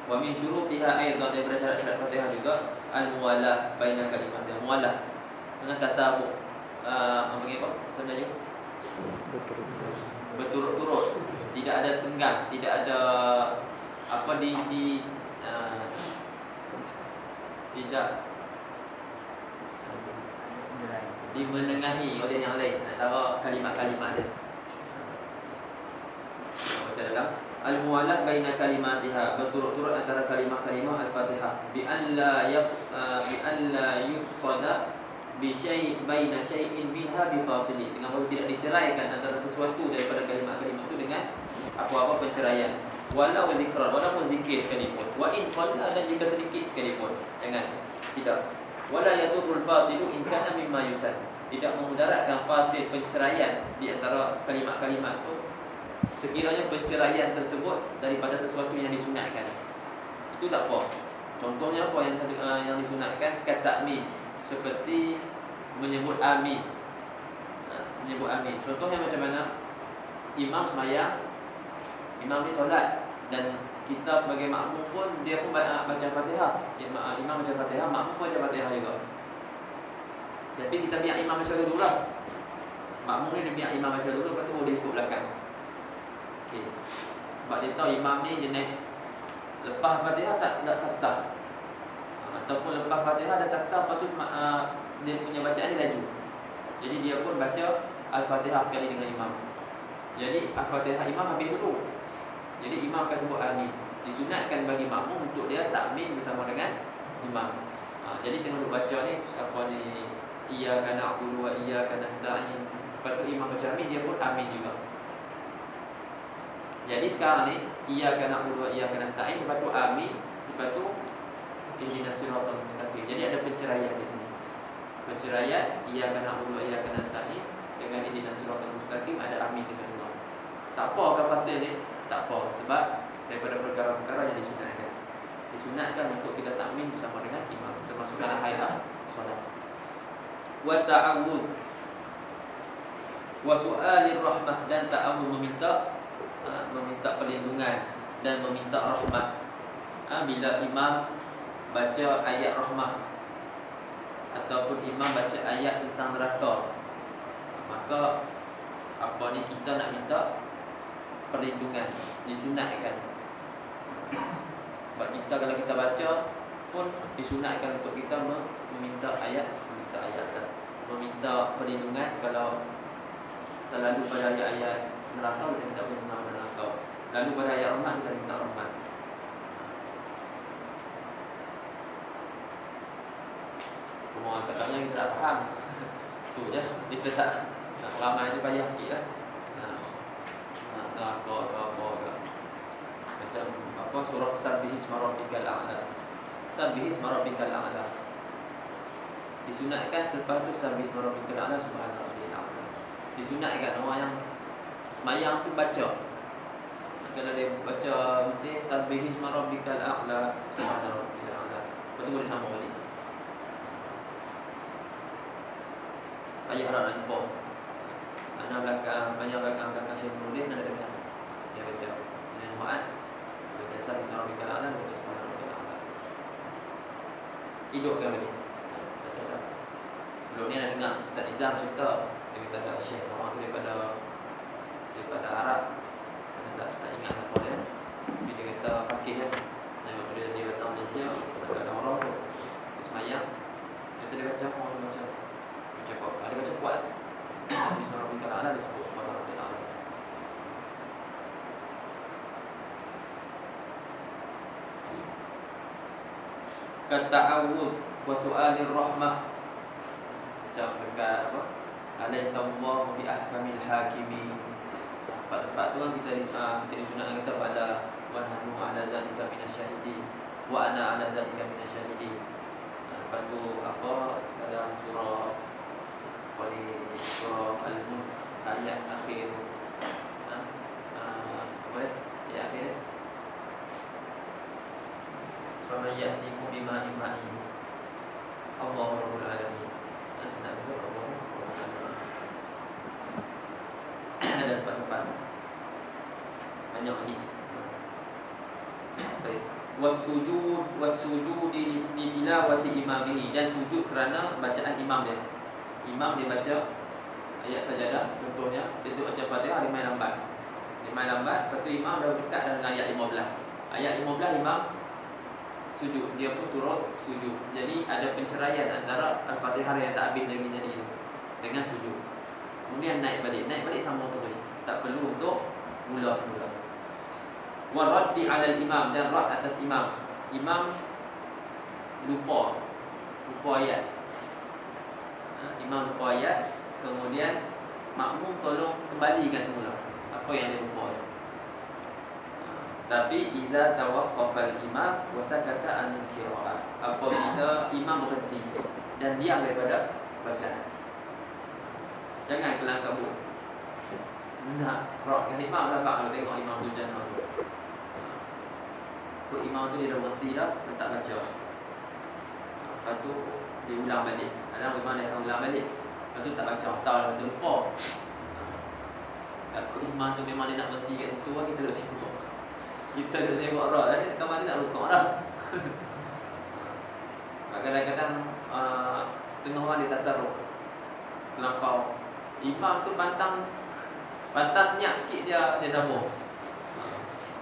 Wa min syurutiha aidan, daripada syarat-syarat Fatihah juga al-muwalah baina kalimat. Muwalah dengan kata apa sebenarnya? Berturut-turut. Tidak ada senggang, tidak ada apa tidak dimenengahi oleh yang lain antara kalimat-kalimat dia. Baca dalam al-muwalah baina kalimatiha, berturut-turut antara kalimah-kalimah al-Fatihah, bi alla yufsada bi syai' baina syai'in minha bi fasilin, dengan bahawa tidak diceraikan antara sesuatu daripada kalimat-kalimat itu dengan apa-apa penceraian, walau zikran, walaupun zikir sekalipun, wa in qalla, dan jika sedikit sekalipun, jangan, tidak. Wala yaturul fasilu in kana mimma yusad, tidak memudaratkan fasil penceraian di antara kalimat-kalimat itu sekiranya penceraian tersebut daripada sesuatu yang disunatkan. Itu tak apa. Contohnya apa yang disunatkan? Kata amin, seperti menyebut amin. Menyebut amin. Contohnya macam mana? Imam sembahyang, imam ni solat, dan kita sebagai makmum pun dia pun baca Fatihah. Imam baca Fatihah, makmum pun baca Fatihah juga. Tapi kita biar imam baca dulu lah. Makmum ni dia biar imam baca dulu, lepas tu boleh ikut belakang. Okay. Sebab dia tahu imam ni dia naik lepas Fatihah tak sabtah, ataupun lepas Fatihah ada sabtah, lepas tu dia punya bacaan ni laju. Jadi dia pun baca Al-Fatihah sekali dengan imam. Jadi Al-Fatihah imam habis dulu. Jadi imam akan sebut amin. Disunatkan bagi makmum untuk dia takmin bersama dengan imam. Jadi tengok baca ni apa ni, iyyaka na'budu wa iyyaka nasta'in. Lepas tu imam baca amin, dia pun amin juga. Jadi sekarang ni iyyaka na'budu wa iyyaka nasta'in, lepas tu amin, lepas tu ihdinas siratal mustaqim. Jadi ada penceraian di sini. Penceraian iyyaka na'budu wa iyyaka nasta'in dengan ihdinas siratal mustaqim, ada amin dengan Allah. Tak apa ke fasal ni? Tak apa, sebab daripada perkara-perkara yang disunatkan. Disunatkan untuk kita takmin bersama dengan imam, termasuk dalam hayat solat. Wa ta'awudz wa su'alir rahmah, dan ta'awudz meminta perlindungan dan meminta rahmat. Bila imam baca ayat rahmah ataupun imam baca ayat tentang neraka, maka apa ni, kita nak minta perlindungan, disunatkan. Sebab kita kalau kita baca pun disunatkan untuk kita meminta ayat, meminta perlindungan. Kalau terlalu pada ayat-ayat neraka, kita minta perlindungan pada neraka. Lalu pada ayat rahmat, kita minta rahmat. Semua sekarang kita tak faham. Tu je, kita tak nak ramai je payah sikit lah. Neraka ke apa ke. Macam apa, surah Sabbihisma Rabbikal A'la. Sabbihisma Rabbikal A'la disunatkan, selepas tu Sabbihisma Rabbikal A'la Subhana Rabbiyal A'la. Disunatkan orang yang semayang tu baca. Kalau dia baca nanti Sabbihisma Rabbikal A'la Subhana Rabbiyal A'la, lepas tu boleh sambung balik. Ayah harap nak jumpa anak belakang Syekh Nuruddin ada dengar dia baca dengan Jumaat, baca Sabbihisma Rabbikal A'la, baca Subhana Rabbiyal A'la. Hidupkan balik. Sebelum ni ada dengar Ustaz Nizam cerita, dia kata Syekh orang tu daripada Arab, tak ingat apa dia. Tapi dia kata fakih kan. Waktu dia datang Malaysia, ada orang tu semayang, dia baca apa, dia baca kuat. Bismillah Rabbikal A'la, dia sebut Subhana Rabbiyal A'la. Kata'awuz wa su'alir rahmah, macam dekat apa, alaihissallahu bi ahkamil hakimin. Sebab tu kan kita disunatkan kita pada wa nahnu ala dzalika minasyahidin wa ana ala dzalika minasyahidin. Lepas tu apa, dalam surah Al-Mulk ayat akhir, apa ya? Ayat akhir. Faman ya'tikum bima'in ma'in Allahu Rabbul Alamin. Senang sebut Allah Rabbul Alamin. Ada tempat-tempat banyak lagi. Baik. Was-sujud li tilawati imamihi, dan sujud kerana bacaan imam dia. Imam dia baca ayat sajadah, contohnya dia tu baca Fatihah, dia main lambat. Lepas tu imam dah dekat dengan ayat 15. Ayat 15 imam sujud, dia pun turut sujud. Jadi ada penceraian antara Al-Fatihah yang tak habis lagi tadi tu dengan sujud. Kemudian naik balik sama terus. Tak perlu untuk mula semula. Wa raddi 'alal imam, dan rad atas imam. Imam lupa ayat. Imam lupa ayat, kemudian makmum tolong kembalikan semula apa yang dia lupa. Tapi idza tawaqqafa al-imam wa sakata an qira'ah, apabila imam berhenti dan diam daripada bacaan. Jangan kelang kabut. Nak ra'kan imam lah, kalau tengok imam tu jangan. Kok imam tu dia dah berhenti dah, dia tak baca. Lepas tu dia ulang balik. Ada imam dia akan ulang balik. Lepas tu tak baca, tahu lah, dia lupa. Kalau imam tu memang dia nak berhenti kat situ, kita duduk sibuk. Kita duduk sibuk rot tadi, kamar dia nak rukuk dah. Kadang-kadang setengah orang dia tasarruf terlampau. Imam tu pantang senyap sikit dia sambung.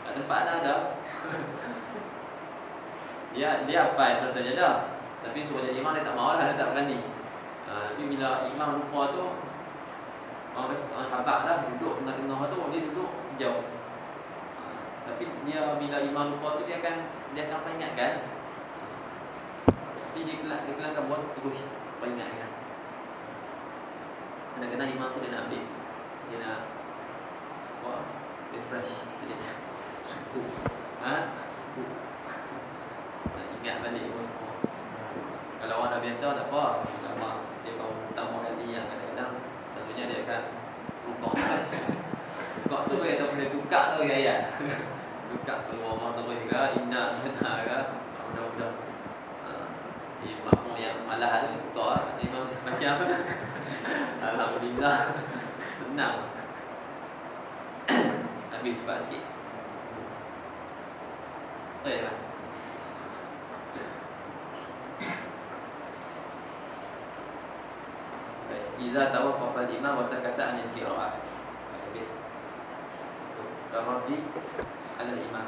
Kat tempat ada. Dia apa selesai je dah. Tapi suruh jadi imam dia tak mahu lah, dia tak berani. Tapi bila imam lupa tu, orang habaq dah duduk tengah-tengah tu, dia duduk jauh. Tapi dia bila imam lupa tu dia akan peringatkan. Tapi dia kelakar buat terus peringatkan. Kadang-kadang imam tu dia nak ambil, dia nak refresh dia. Suku. Suku. Ingat balik semua. Kalau orang dah biasa tak apa. Lama dia baru pertama kali yang kadang-kadang selalunya dia akan rukuk. Rukuk tu dia boleh tukar tu gaya. Tukar keluar rumah terus ke, indah benar ke. Mudah-mudahan si makmum yang malah tu suka imam macam alhamdulillah senang. Habis cepat sikit. Baiklah. Baik, iza tawaqqafa al-imam wa sakata 'anil qira'ah. Baik. Tawaddi al-imam.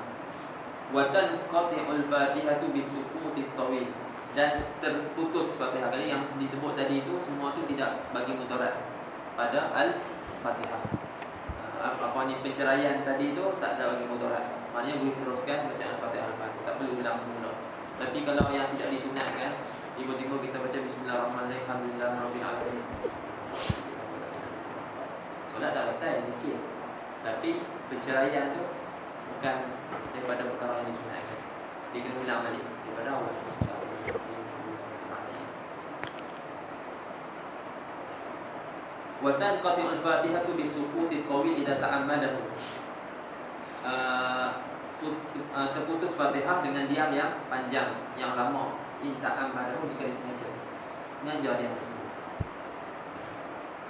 Wa tanqati'ul Fatihatu bisukuti tawil. Dan terputus Fatihah. Kali yang disebut tadi itu semua tu tidak bagi mudarat pada al-Fatihah. Apa ni penceraian tadi tu tak ada bagi mudarat. Maknanya boleh teruskan bacaan Fatihah al-Fatihah. Tak perlu ulang semula. Tapi kalau yang tidak disunatkan, tiba-tiba kita baca bismillahirrahmanirrahim, alhamdulillahirabbil alamin. Solat tak batal sikit. Tapi penceraian tu bukan daripada perkara yang disunatkan. Dia kena ulang balik daripada awal. Wa tanqati'ul Fatihatu bisukuti tawil idza ta'ammadahu. Terputus Fatihah dengan diam yang panjang, yang lama. In ta'ammadahu jika disengaja. Sengaja diam tersebut.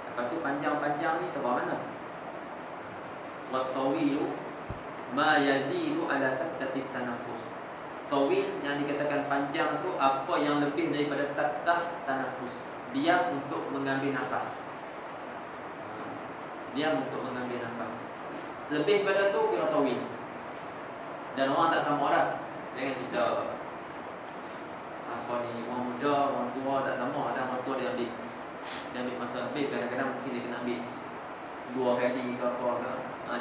Lepas tu panjang-panjang ni terbawa mana? Wa tawilu ma yazilu ala saktatit tanaffus. Tawil yang dikatakan panjang tu apa yang lebih daripada saktah tanaffus. Diam untuk mengambil nafas. Diam untuk mengambil nafas. Lebih pada tu kira tawil. Dan orang tak sama lah. Jangan kita orang muda, orang tua tak sama. Ada orang tua dia ambil masa lebih. Kadang-kadang mungkin dia kena ambil 2 kali ke apa ke.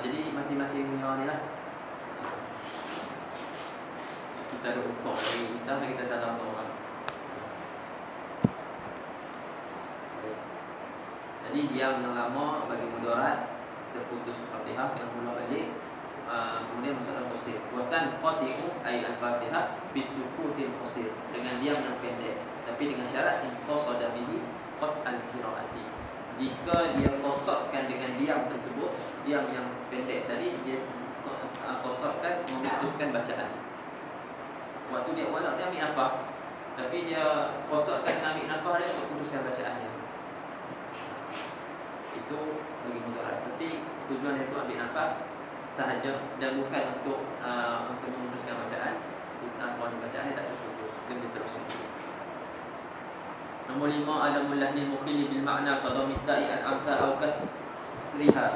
Jadi masing-masing punya ni lah. Kita ada hukum dari kita salah untuk orang. Jadi diam yang lama bagi mudarat, terputus Fatihah yang mula balik, kemudian masuk dalam qasir. Buatan qati'u ay al-Fatihah bisukutil qasir, dengan diam yang pendek, tapi dengan syarat inqasada bihi qat al-qiraati. Jika dia qasatkan dengan diam tersebut, diam yang pendek tadi dia qasatkan memutuskan bacaan. Waktu dia wala dia ambil nafas, tapi dia qasatkan dengan ambil nafas dia untuk putuskan bacaannya. Itu bagi mudarat. Tapi tujuan itu ambil nafas sahaja dan bukan untuk memutuskan bacaan. Bacaan dia tak terputus, dia diteruskan. Nombor 5, adamul lahnil mukhili bil ma'na qadha mitta'i al-amta aw kasriha.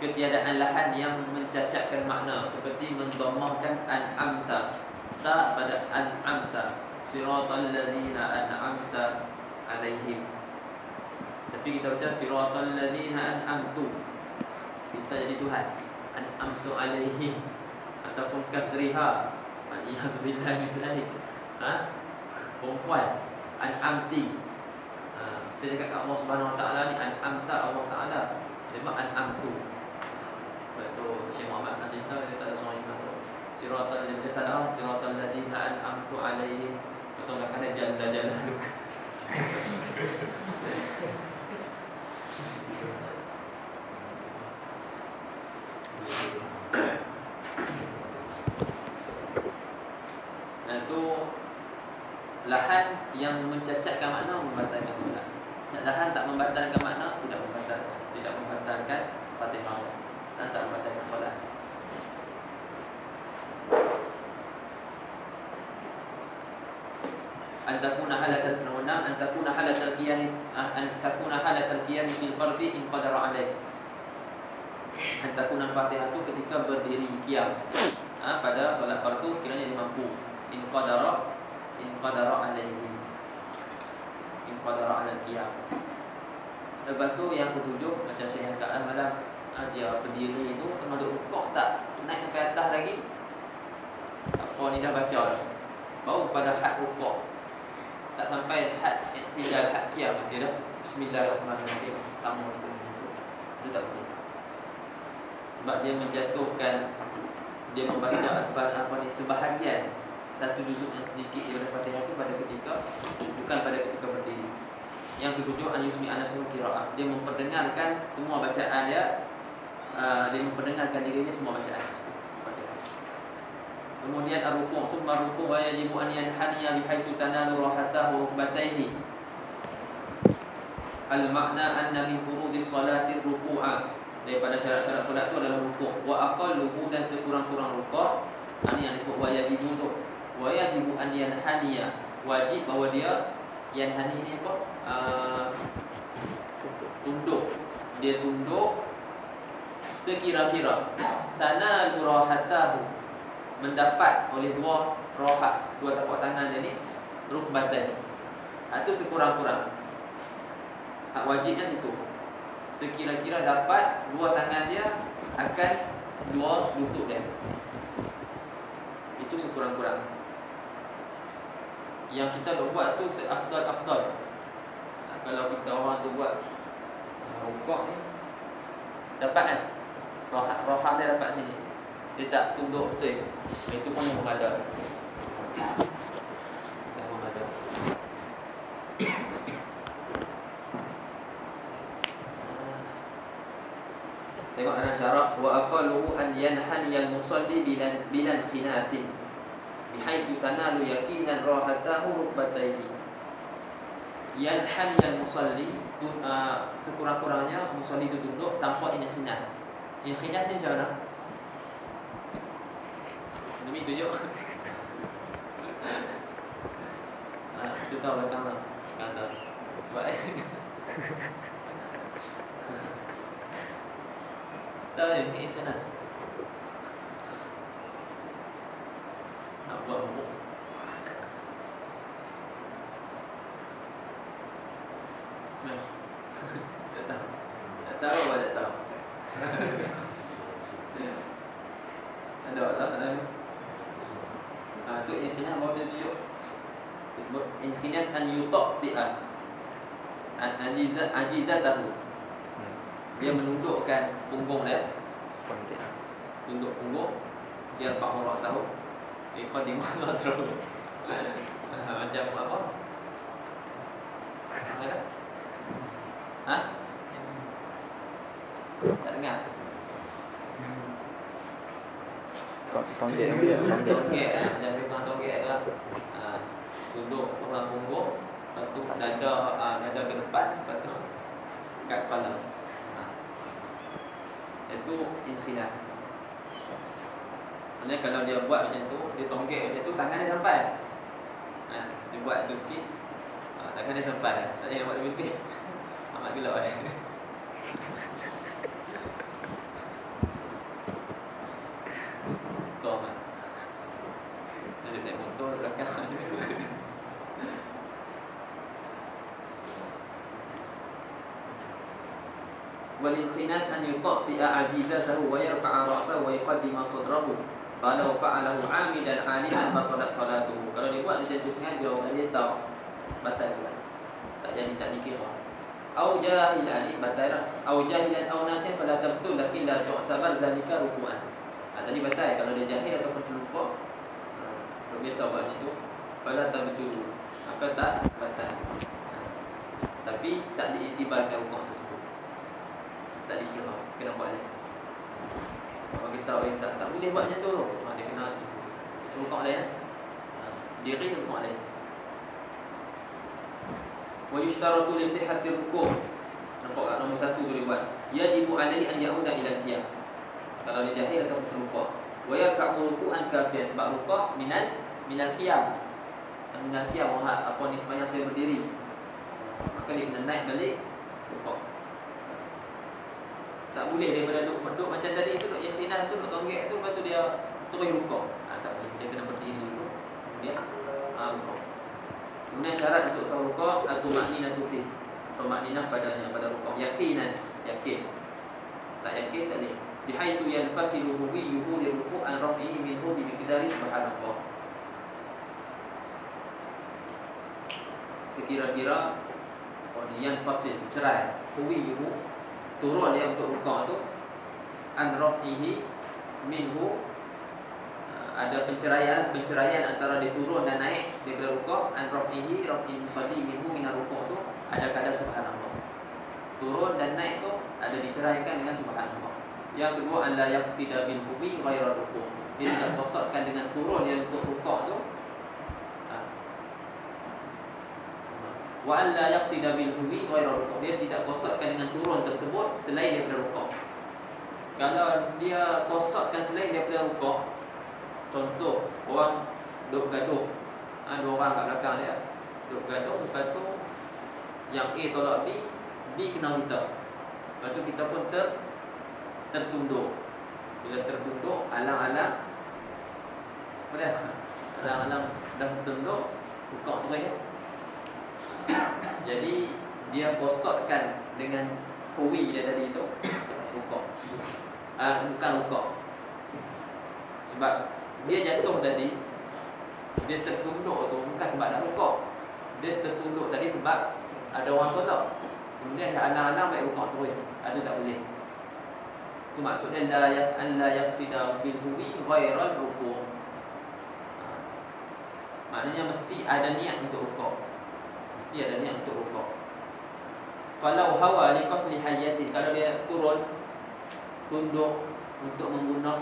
Ketiadaan lahan yang mencacatkan makna seperti mendhammahkan an-amta ta pada an-amta siratal ladzina an'amta alaihim. Tapi kita baca siratal ladzina an'amtu. Kita jadi Tuhan. An'amtu alaihim ataupun kasriha. Alhamdulillah misalnya. Perempuan an'amti. Kita cakap kat Allah Subhanahu Wa Taala ni an'amta Allah Taala. Dia mak an'amtu. Betul Syekh Muhammad nak cerita dia tak ada seorang imam tu. Siratal ladzina salah siratal ladzina an'amtu alaihim. Betul nak kena jalan-jalan dulu. Itu lahan yang mencacatkan makna membatalkan solat. Lahan tak membatalkan makna tidak membatalkan Fatihah dan tak membatalkan solat. Antakuna halatal qiyam fil fardhi in qadara alaih. Antakuna Fatihah itu ketika berdiri qiyam pada solat fardu sekiranya dia mampu. In qadara alaihi. In qadara 'ala al-qiyam. Lepas tu yang ketujuh, macam saya cakap malam, dia berdiri itu tengah duduk rukuk, tak naik sampai atas lagi. Apa ni dah baca dah. Baru pada had rukuk. Tak sampai had i'tidal, had qiyam dia dah bismillahirrahmanirrahim sama macam itu. Itu tak boleh. Sebab dia menjatuhkan, dia membaca apa ni sebahagian satu juzuk yang sedikit daripada Fatihah itu pada ketika, bukan pada ketika berdiri. Yang ketujuh, an yusmi'a nafsahu qira'ah. Dia memperdengarkan semua bacaan dia, dia memperdengarkan dirinya semua bacaan. Kemudian ar-ruku', summa ruku' wa yajibu an yanhaniya bihaitsu tanalu rahatahu rukbatayhi. Al-makna anna min furudis salati ruku'a. Daripada syarat-syarat solat itu adalah rukuk. Wa aqalluhu, dan sekurang-kurang rukuk. Ini yang disebut wa yajibu tu. Wa yajibu an yanhaniya. Wajib bahawa dia yanhani ni apa? Tunduk. Dia tunduk sekira-kira tanalu rahatahu, mendapat oleh dua rohat, dua tapak tangan dia ni, rukbatan. Itu sekurang-kurang. Hak wajibnya situ. Sekira-kira dapat dua tangan dia akan dua lutut dia. Itu sekurang-kurang. Yang kita nak buat tu seafdal-afdal. Kalau kita orang tu buat rukuk ni, dapat kan? Rohat dia dapat sini. Dia tak tunduk betul. Itu pun yang memadai. Tak memadai. Tengok dalam syarah, wa aqaluhu an yanhaniyal musalli bilan khinasin bihaitsu tanalu yaqinan rahatahu rukbatayhi. Yanhaniyal musalli, sekurang-kurangnya musalli itu duduk tanpa khinas. Khinas ni macam mana? Demi tunjuk. Contoh pertama kata baik. Tahu ni ikhlas. Nak buat apa? Tak tahu. Tak tahu apa tak tahu. Ada tak? Tu intinya mau dia tunjuk. Disebut inhinas an yutaqti'a. Ajizatahu. Dia menundukkan punggung dia. Tunduk punggung. Dia pak murak sahut. Qadimah terus. Macam apa? Ada? Ha? Tak dengar. Tonggek. Jadi tukang tonggek lah. Duduk orang punggung, lepas tu dada ke depan, lepas tu kat kepala. Itu inkhinas. Maksudnya kalau dia buat macam tu, dia tonggek macam tu, tangan dia sampai. Dia buat tu sikit, tangan dia sampai. Tak payah buat lebih. Amat gelap kan. Dia naik motor belakang. Wal-inqinas an yutaqti'a ajizatahu wa yarfa'a ra'sahu wa yuqaddima sadrahu. Falau fa'alahu 'amidan 'aliman batalat salatuhu. Kalau dia buat macam tu sengaja, orang dia tahu, batal solat. Tak jadi tak dikira. Au jahilan, batal. Au jahilan au nasiyan fala tabtul, lakin la tu'tabar dzalika ruku'an. Tadi batal kalau dia jahil ataupun terlupa. Kalau biasa buat itu, fala tabtul, maka tak batal. Tapi tak diiktibarkan rukuk tersebut. Tak dikira, kena buat lain. Kalau kita tak boleh buat macam tu, dia kena rukuk lain. Diri rukuk lain. Wa yushtaratu li sihhati rukuk. Nampak kat nombor 1 boleh buat. Yajibu alaihi an ya'uda ila qiyam. Kalau dia jahil atau terlupa. Wa yarka'u ruku'an kafiyah, sebab rukuk minal qiyam. Minal qiyam, apa ni sembahyang saya berdiri. Maka dia kena naik balik rukuk. Tak boleh daripada duduk macam tadi tu, duduk ikhtinas tu, duduk tonggek tu, lepas tu dia terus rukuk. Tak boleh, dia kena berdiri dulu. Dia rukuk. Kemudian syarat untuk sahur rukuk at-tumaninatu fi. Tumaninah padanya pada rukuk. Yakinan, yakin. Tak yakin tak boleh. Bihaitsu yanfasilu huwiyuhu lirruku' an raf'ihi minhu bi miqdari subhanallah. Sekira-kira yanfasil cerai huwiyuhu turun dia untuk rukuk tu an raf'ihi minhu, ada penceraian antara dia turun dan naik daripada rukuk. An raf'ihi raf'il musalli minhu min rukuk tu ada kadar subhanallah. Turun dan naik tu ada diceraikan dengan subhanallah. Yang kedua, an la yaqsida bil huwi ghaira rukuk. Dia tidak qasdkan dengan turun yang untuk rukuk tu. Wa an la yaqsida bil huwi ghaira rukuk. Dia tidak qasdkan dengan turun tersebut selain daripada rukuk. Kalau dia qasdkan selain daripada rukuk, contoh orang duduk gaduh, dua orang kat belakang dia duduk gaduh, lepas tu yang A tolak B, B kena buta. Lepas tu kita pun tertunduk. Bila tertunduk, alang-alang apa dia? Alang-alang dah tertunduk, rukuk terus. Jadi dia kosotkan dengan huwi dia tadi tu rukuk. Bukan rukuk. Sebab dia jatuh tadi, dia tertunduk tu bukan sebab nak rukuk. Dia tertunduk tadi sebab ada orang tolak. Kemudian dah alang-alang baik rukuk terus. Ada tak boleh. Itu maksudnya la yaqsida bil huwi ghairal rukuk. Maknanya mesti ada niat untuk rukuk. Mesti ada niat untuk rukuk. Falau hawa li qatli hayyatin, kalau dia turun tunduk untuk membunuh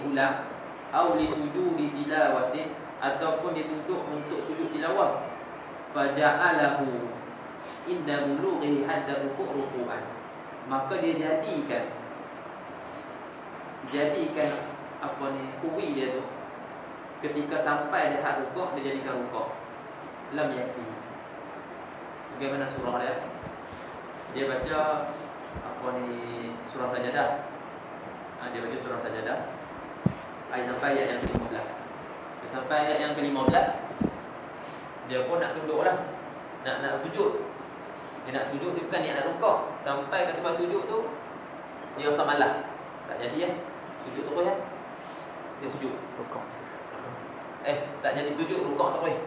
ular, au li sujudi tilawatin, ataupun dia tunduk untuk sujud tilawah, faja'alahu inda bulughi hadda ruku'an, maka dia jadikan huwi dia tu ketika sampai dia had rukuk, dia jadikan rukuk. Lam yakfi. Bagaimana surah dia? Dia baca surah Sajadah. Dia baca surah Sajadah sampai ayat yang ke-15. Sampai ayat yang ke-15, dia pun nak tunduklah, nak sujud. Dia nak sujud tu bukan niat nak rukuk. Sampai kat tempat sujud tu dia rasa malas. Tak jadi sujud terus dia sujud Rukuk. Tak jadi sujud, rukuk terus.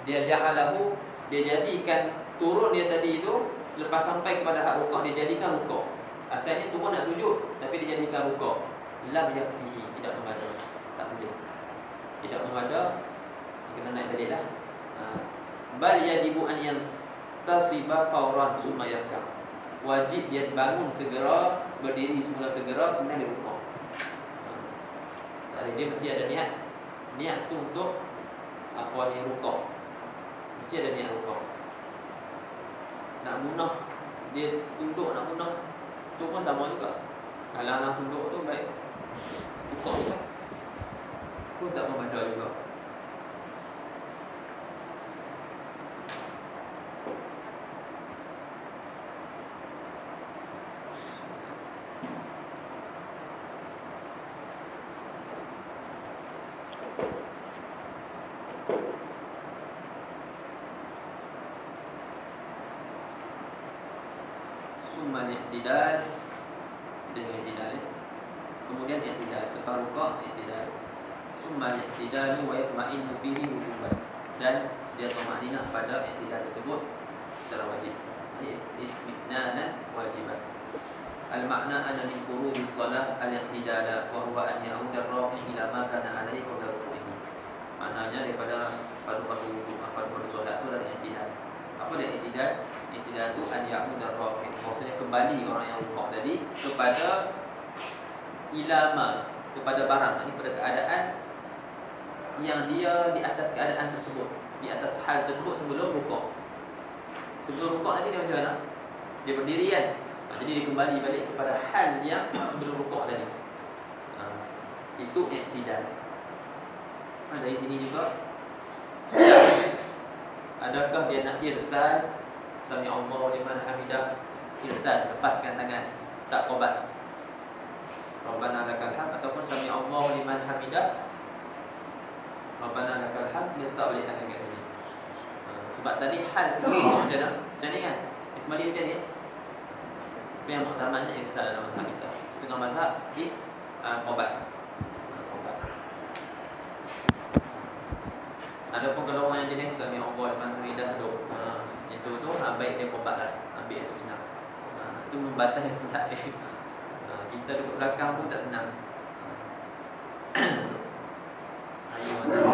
Dia ja'alahu, dia jadikan turun dia tadi tu selepas sampai kepada hak rukuk, dia jadikan rukuk. Asalnya turun nak sujud, tapi dia jadikan rukuk. Lam yakfihi, tidak memada. Tak boleh. Tidak memada, kena naik baliklah. Bal yajibu an yastasiba fawran summa yarka. Wajib dia bangun segera, berdiri semula segera, kemudian dia rukuk. Tak ada, dia mesti ada niat. Niat tu untuk rukuk. Mesti ada niat rukuk. Nak bunuh, dia tunduk nak bunuh, tu pun sama juga. Alang-alang tunduk tu baik rukuk tu kan, pun tak memada juga. Summa i'tidal, dengan i'tidal. Kemudian i'tidal, separuh rukuk i'tidal. Summa i'tidal wa yatma'innu fihi wujuban, dan dia tumaninah pada i'tidal tersebut secara wajib. Itminanan wajiban. Al-makna anna min furudis salah al-i'tidal wa huwa an ya'uda ar-raqi ila ma kana alaihi qabla ruku'ihi. Maknanya daripada fardu solat itu adalah i'tidal. Apa dia i'tidal? I'tidal itu an ya'uda ar-raqi, maksudnya kembali orang yang rukuk tadi kepada ilama, kepada barang, ini pada keadaan yang dia di atas keadaan tersebut, di atas hal tersebut sebelum rukuk. Sebelum rukuk tadi dia macam mana? Dia berdiri kan? Jadi dia kembali balik kepada hal yang sebelum rukuk tadi. Itu i'tidal. Dari sini juga adakah dia nak irsal, sami Allahu liman hamidah, irsal, lepaskan tangan, tak qobat, Rabbana lakal hamd, ataupun sami Allahu liman hamidah, Rabbana lakal hamd, dia tak boleh tangan kat sini. Sebab tadi hal sebelum macam mana? Macam ni kan? Ikmali macam ni. Tapi yang muktamadnya ihsan dalam mazhab kita. Setengah mazhab qobat. Adapun kalau orang yang jenis sami Allah depan hamidah duduk, itu tu baik dia qobat lah, ambil itu senang. Itu membatas yang sebenarnya. Kita duduk belakang pun tak senang. Ayo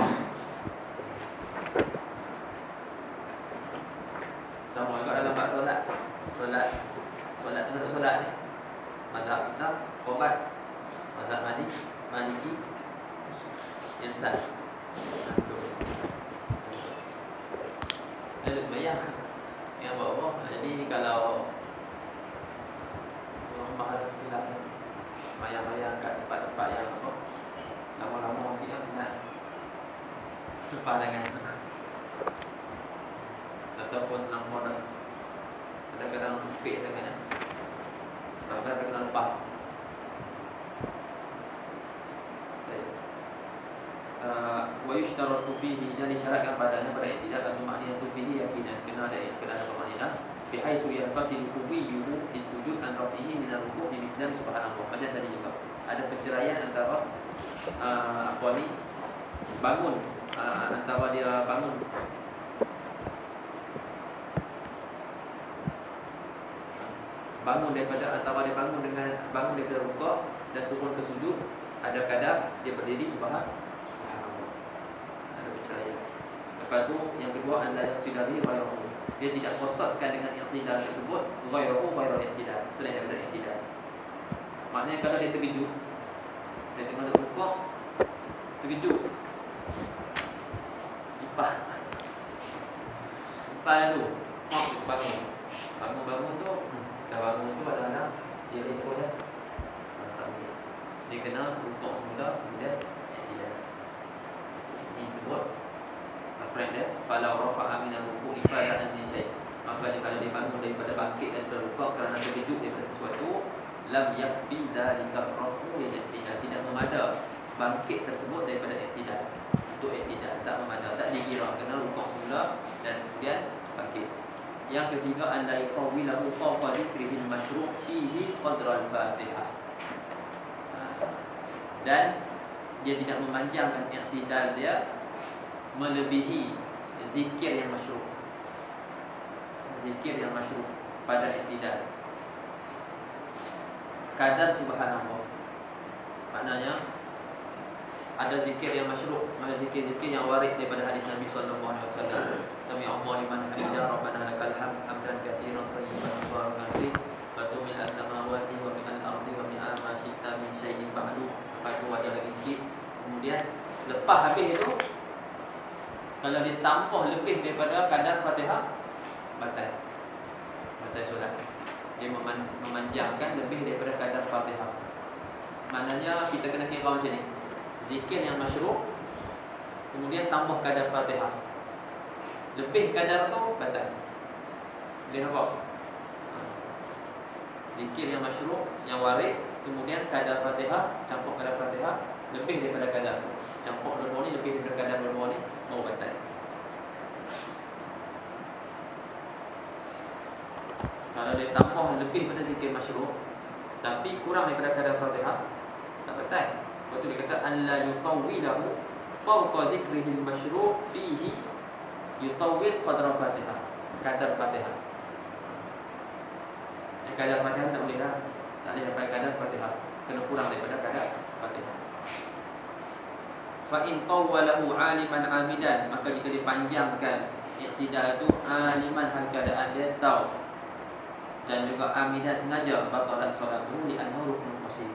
sama juga dalam bab solat. Solat dengan solat ni. Mazhab kita qobat. Mazhab Maliki ihsan. Ada sembahyang yang bawah. Jadi kalau orang bahas hilang sembahyang kat tempat-tempat yang apa lama-lama sikit yang nak sepah tangan ataupun terlampau dah kadang-kadang sempit sangat bahkan kena lepas. Wa yushtaratu fihi, dan disyaratkan padanya pada i'tidal al-ma'niyatu fihi yaqinan, kena ada makniyah bihaisu yanfasilu quwwiyuhu disujud an rafihi min ar-ruku' bi miqdar subhanallah. Macam tadi juga ada perceraian antara bangun antara dia bangun daripada antara dia bangun daripada rukuk dan turun ke sujud, ada kadar dia berdiri subhanallah. Ada perceraian. Lepas tu yang kedua adalah yang sudahi ghairuhu, dia tidak kosotkan dengan i'tidal tersebut ghairuhu i'tidal, selain daripada i'tidal. Maknanya kalau dia terkejut, dia tengah duduk rukuk terkejut, ipah lalu dia bangun tu dah bangun tu kadang-kadang dia lepo je, tak boleh. Dia kena rukuk semula kemudian i'tidal. Ini sebut friend dia fala rafa'a min ar-ruku' ifadatan li syai', maka dia kalau dia bangun daripada bangkit dan rukuk kerana terkejut daripada sesuatu, lam yakfi dzalika ar-ruku' i'tidal, tidak memada bangkit tersebut daripada i'tidal. Untuk i'tidal tak memada, tak dikira, kena rukuk semula dan kemudian bangkit. Yang ketiga anda yaqawilahu fawqa dzikrihil masyru' fihi qadra al-Fatihah. Dan dia tidak memanjangkan i'tidal dia melebihi zikir yang masyru'. Zikir yang masyru' pada i'tidal. Kadar subhanallah. Maknanya ada zikir yang masyru', ada zikir-zikir yang warid daripada hadis Nabi sallallahu alaihi wasallam. Sami'allahu liman hamidah, rabbana lakal hamd, hamdan katsiran thayyiban mubarakan fihi, wa min as-samawati wa min al-ardi wa min ma syi'ta min syai'in ba'du. Lepas tu ada lagi sikit. Kemudian lepas habis itu, kalau ditambah lebih daripada kadar Fatihah, batal solat. Dia memanjangkan lebih daripada kadar Fatihah. Maknanya kita kena kira macam ni. Zikir yang masyru', kemudian tambah kadar Fatihah. Lebih kadar tu batal. Boleh nampak? Zikir yang masyru', yang warid, kemudian kadar Fatihah, campur kadar Fatihah lebih daripada kadar tu. Campur dua-dua ni lebih daripada kadar dua-dua ni, mau batal. Kalau dia tambah lebih pada zikir masyru', tapi kurang daripada kadar Fatihah, tak batal. Lepas tu dia kata alla yutawwilahu fawqa dzikrihil masyru' fihi yutawwil qadra Fatihah. Kadar Fatihah. Kadar Fatihah tak boleh dah. Tak boleh sampai kadar Fatihah. Kena kurang daripada kadar Fatihah. Fa in tawwalahu aliman amidan, maka jika dipanjangkan i'tidal itu aliman hal keadaan dia tahu dan juga amidan sengaja, batalat salatuhu li annahu rukun qasir.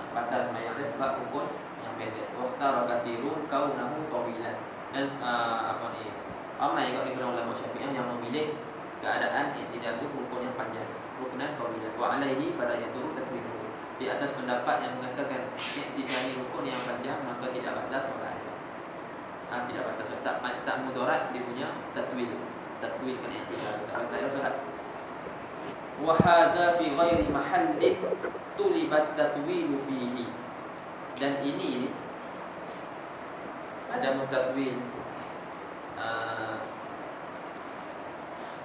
Batas sembahyang dia sebab rukun yang pendek. Waqtara katsirun kaunahu tawilan. Dan ramai juga di kalangan ulama Syafi'iyah yang memilih keadaan i'tidal itu rukun yang panjang, rukunan tawilan. Wa alaihi pada yaturu takbiru. Di atas pendapat yang mengatakan i'tidal rukun yang panjang, maka tidak batal solat. Tidak batal solat. Tak mudarat dia punya tatwilkan i'tidal. Tak batal solat. Wa hadza fi ghairi mahallin tulibat tatwilu fihi. Dan ini ada mutadwin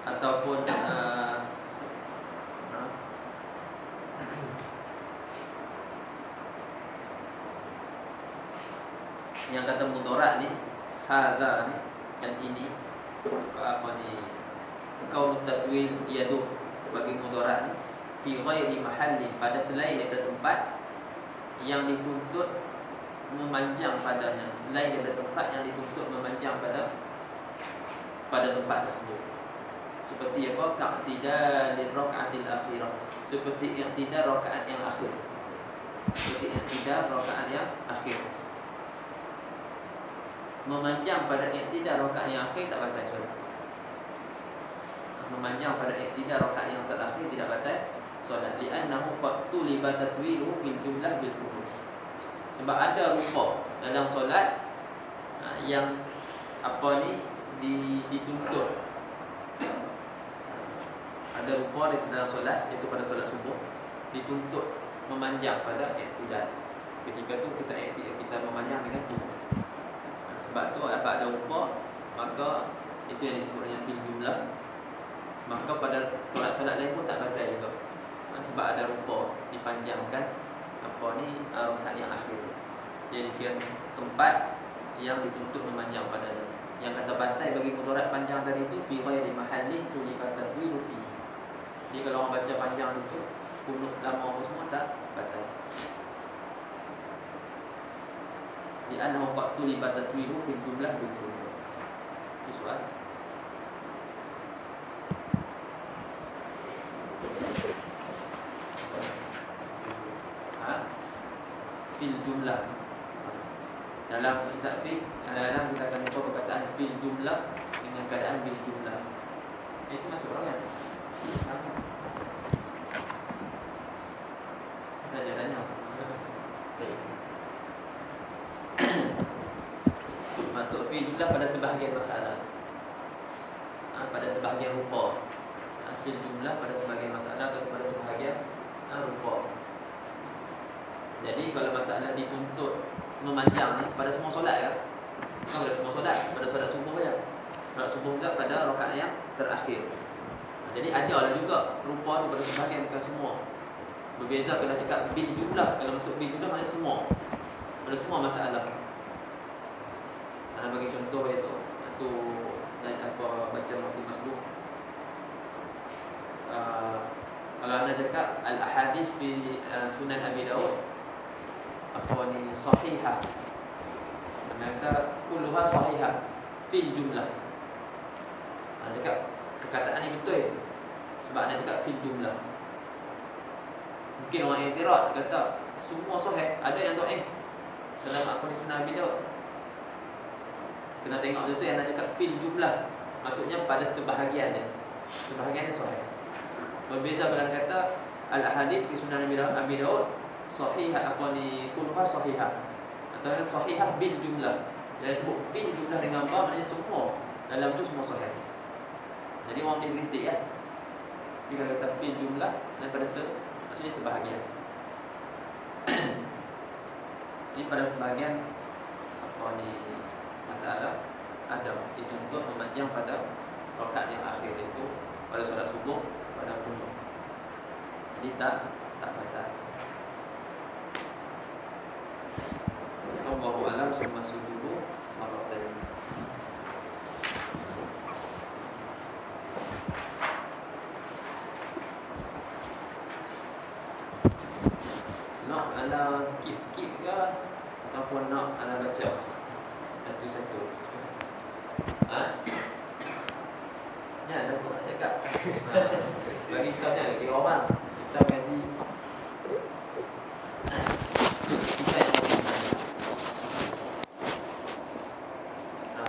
ataupun yang kata mudhari' ni, hadza ni dan ini apa ni, kaum tadwin yadu bagi mudhari' ni fi ghairi mahalli, pada selain daripada tempat yang dituntut memanjang padanya, selain daripada tempat yang dituntut memanjang pada tempat tersebut. Seperti apa? Ka'tidal raka'atil akhirah, seperti i'tidal rakaat yang akhir. Seperti i'tidal rakaat yang akhir. Memanjang pada i'tidal rakaat yang akhir tak batal solat. Memanjang pada i'tidal rakaat yang terakhir tidak batal solat. Li'annahu qad tuliba tatwilu fil jumlah bil qudus. Sebab ada rupa dalam solat yang apa ni dituntut. Ada rupa dalam solat, iaitu pada solat subuh, dituntut memanjang pada i'tidal. Ketika tu kita memanjang dengan tubuh. Sebab tu apa ada rupa, maka itu yang disebut dengan fil jumlah. Maka pada solat-solat lain pun tak batal juga. Sebab ada rupa dipanjangkan apa ni rakaat yang akhir. Jadi kira tempat yang dituntut memanjang padanya. Yang kata batal bagi mudhari' panjang tadi itu fi ghairi mahalli tulibat tadwilu fi. Jadi kalau orang baca panjang itu kunut lama apa semua tak batal. Di annahu qad tulibat tadwilu fi jumlah bil qudus. Ini soal. Fil jumlah. Dalam takfir, kadang-kadang kita akan jumpa perkataan fil jumlah dengan keadaan bil jumlah. Itu masuk kan? Saya tanya. Masuk fil jumlah pada sebahagian masalah. Pada sebahagian rupa. Fil jumlah pada sebahagian masalah atau pada sebahagian rupa. Jadi kalau masalah dituntut memanjang ni pada semua solat kan? Bukan pada semua solat, pada solat subuh saja. Solat subuh juga pada rakaat yang terakhir. Jadi ada lah juga rupa tu pada sebahagian, bukan semua. Berbeza kalau cakap bil jumlah. Kalau masuk bil jumlah maknanya semua, pada semua masalah. Bagi contoh iaitu tu apa baca Mahfuz Masbuh. Kalau anda cakap al-ahadis di Sunan Abi Daud apa ni sahihah, anda kata kulluha sahihah fil jumlah. Anda cakap perkataan ini betul sebab anda cakap fil jumlah. Mungkin orang i'tirad kata semua sahih, ada yang dhaif dalam apa ni Sunan Abi Daud. Kena tengok betul yang anda cakap fil jumlah, maksudnya pada sebahagian dia. Sebahagian dia sahih. Berbeza kalau kata al-ahadis fi Sunan Abi Daud sahihah apa ni kulluha sahihah atau sahihah bil jumlah. Dia sebut bil jumlah dengan ba maknanya semua dalam tu semua sahih. Jadi orang boleh kritik kan. Jika kata fil jumlah daripada maksudnya sebahagian. Ini pada sebahagian apa ni masalah ada dituntut memanjang pada rakaat yang akhir itu pada solat subuh pada kunut. Jadi tak batal. Allahu a'lam summa sujudu marratayn. Nak anda skip ke ataupun nak anda baca satu-satu? Ya, dah nak cakap. Bagi kita ni ada 3 orang. Kita mengaji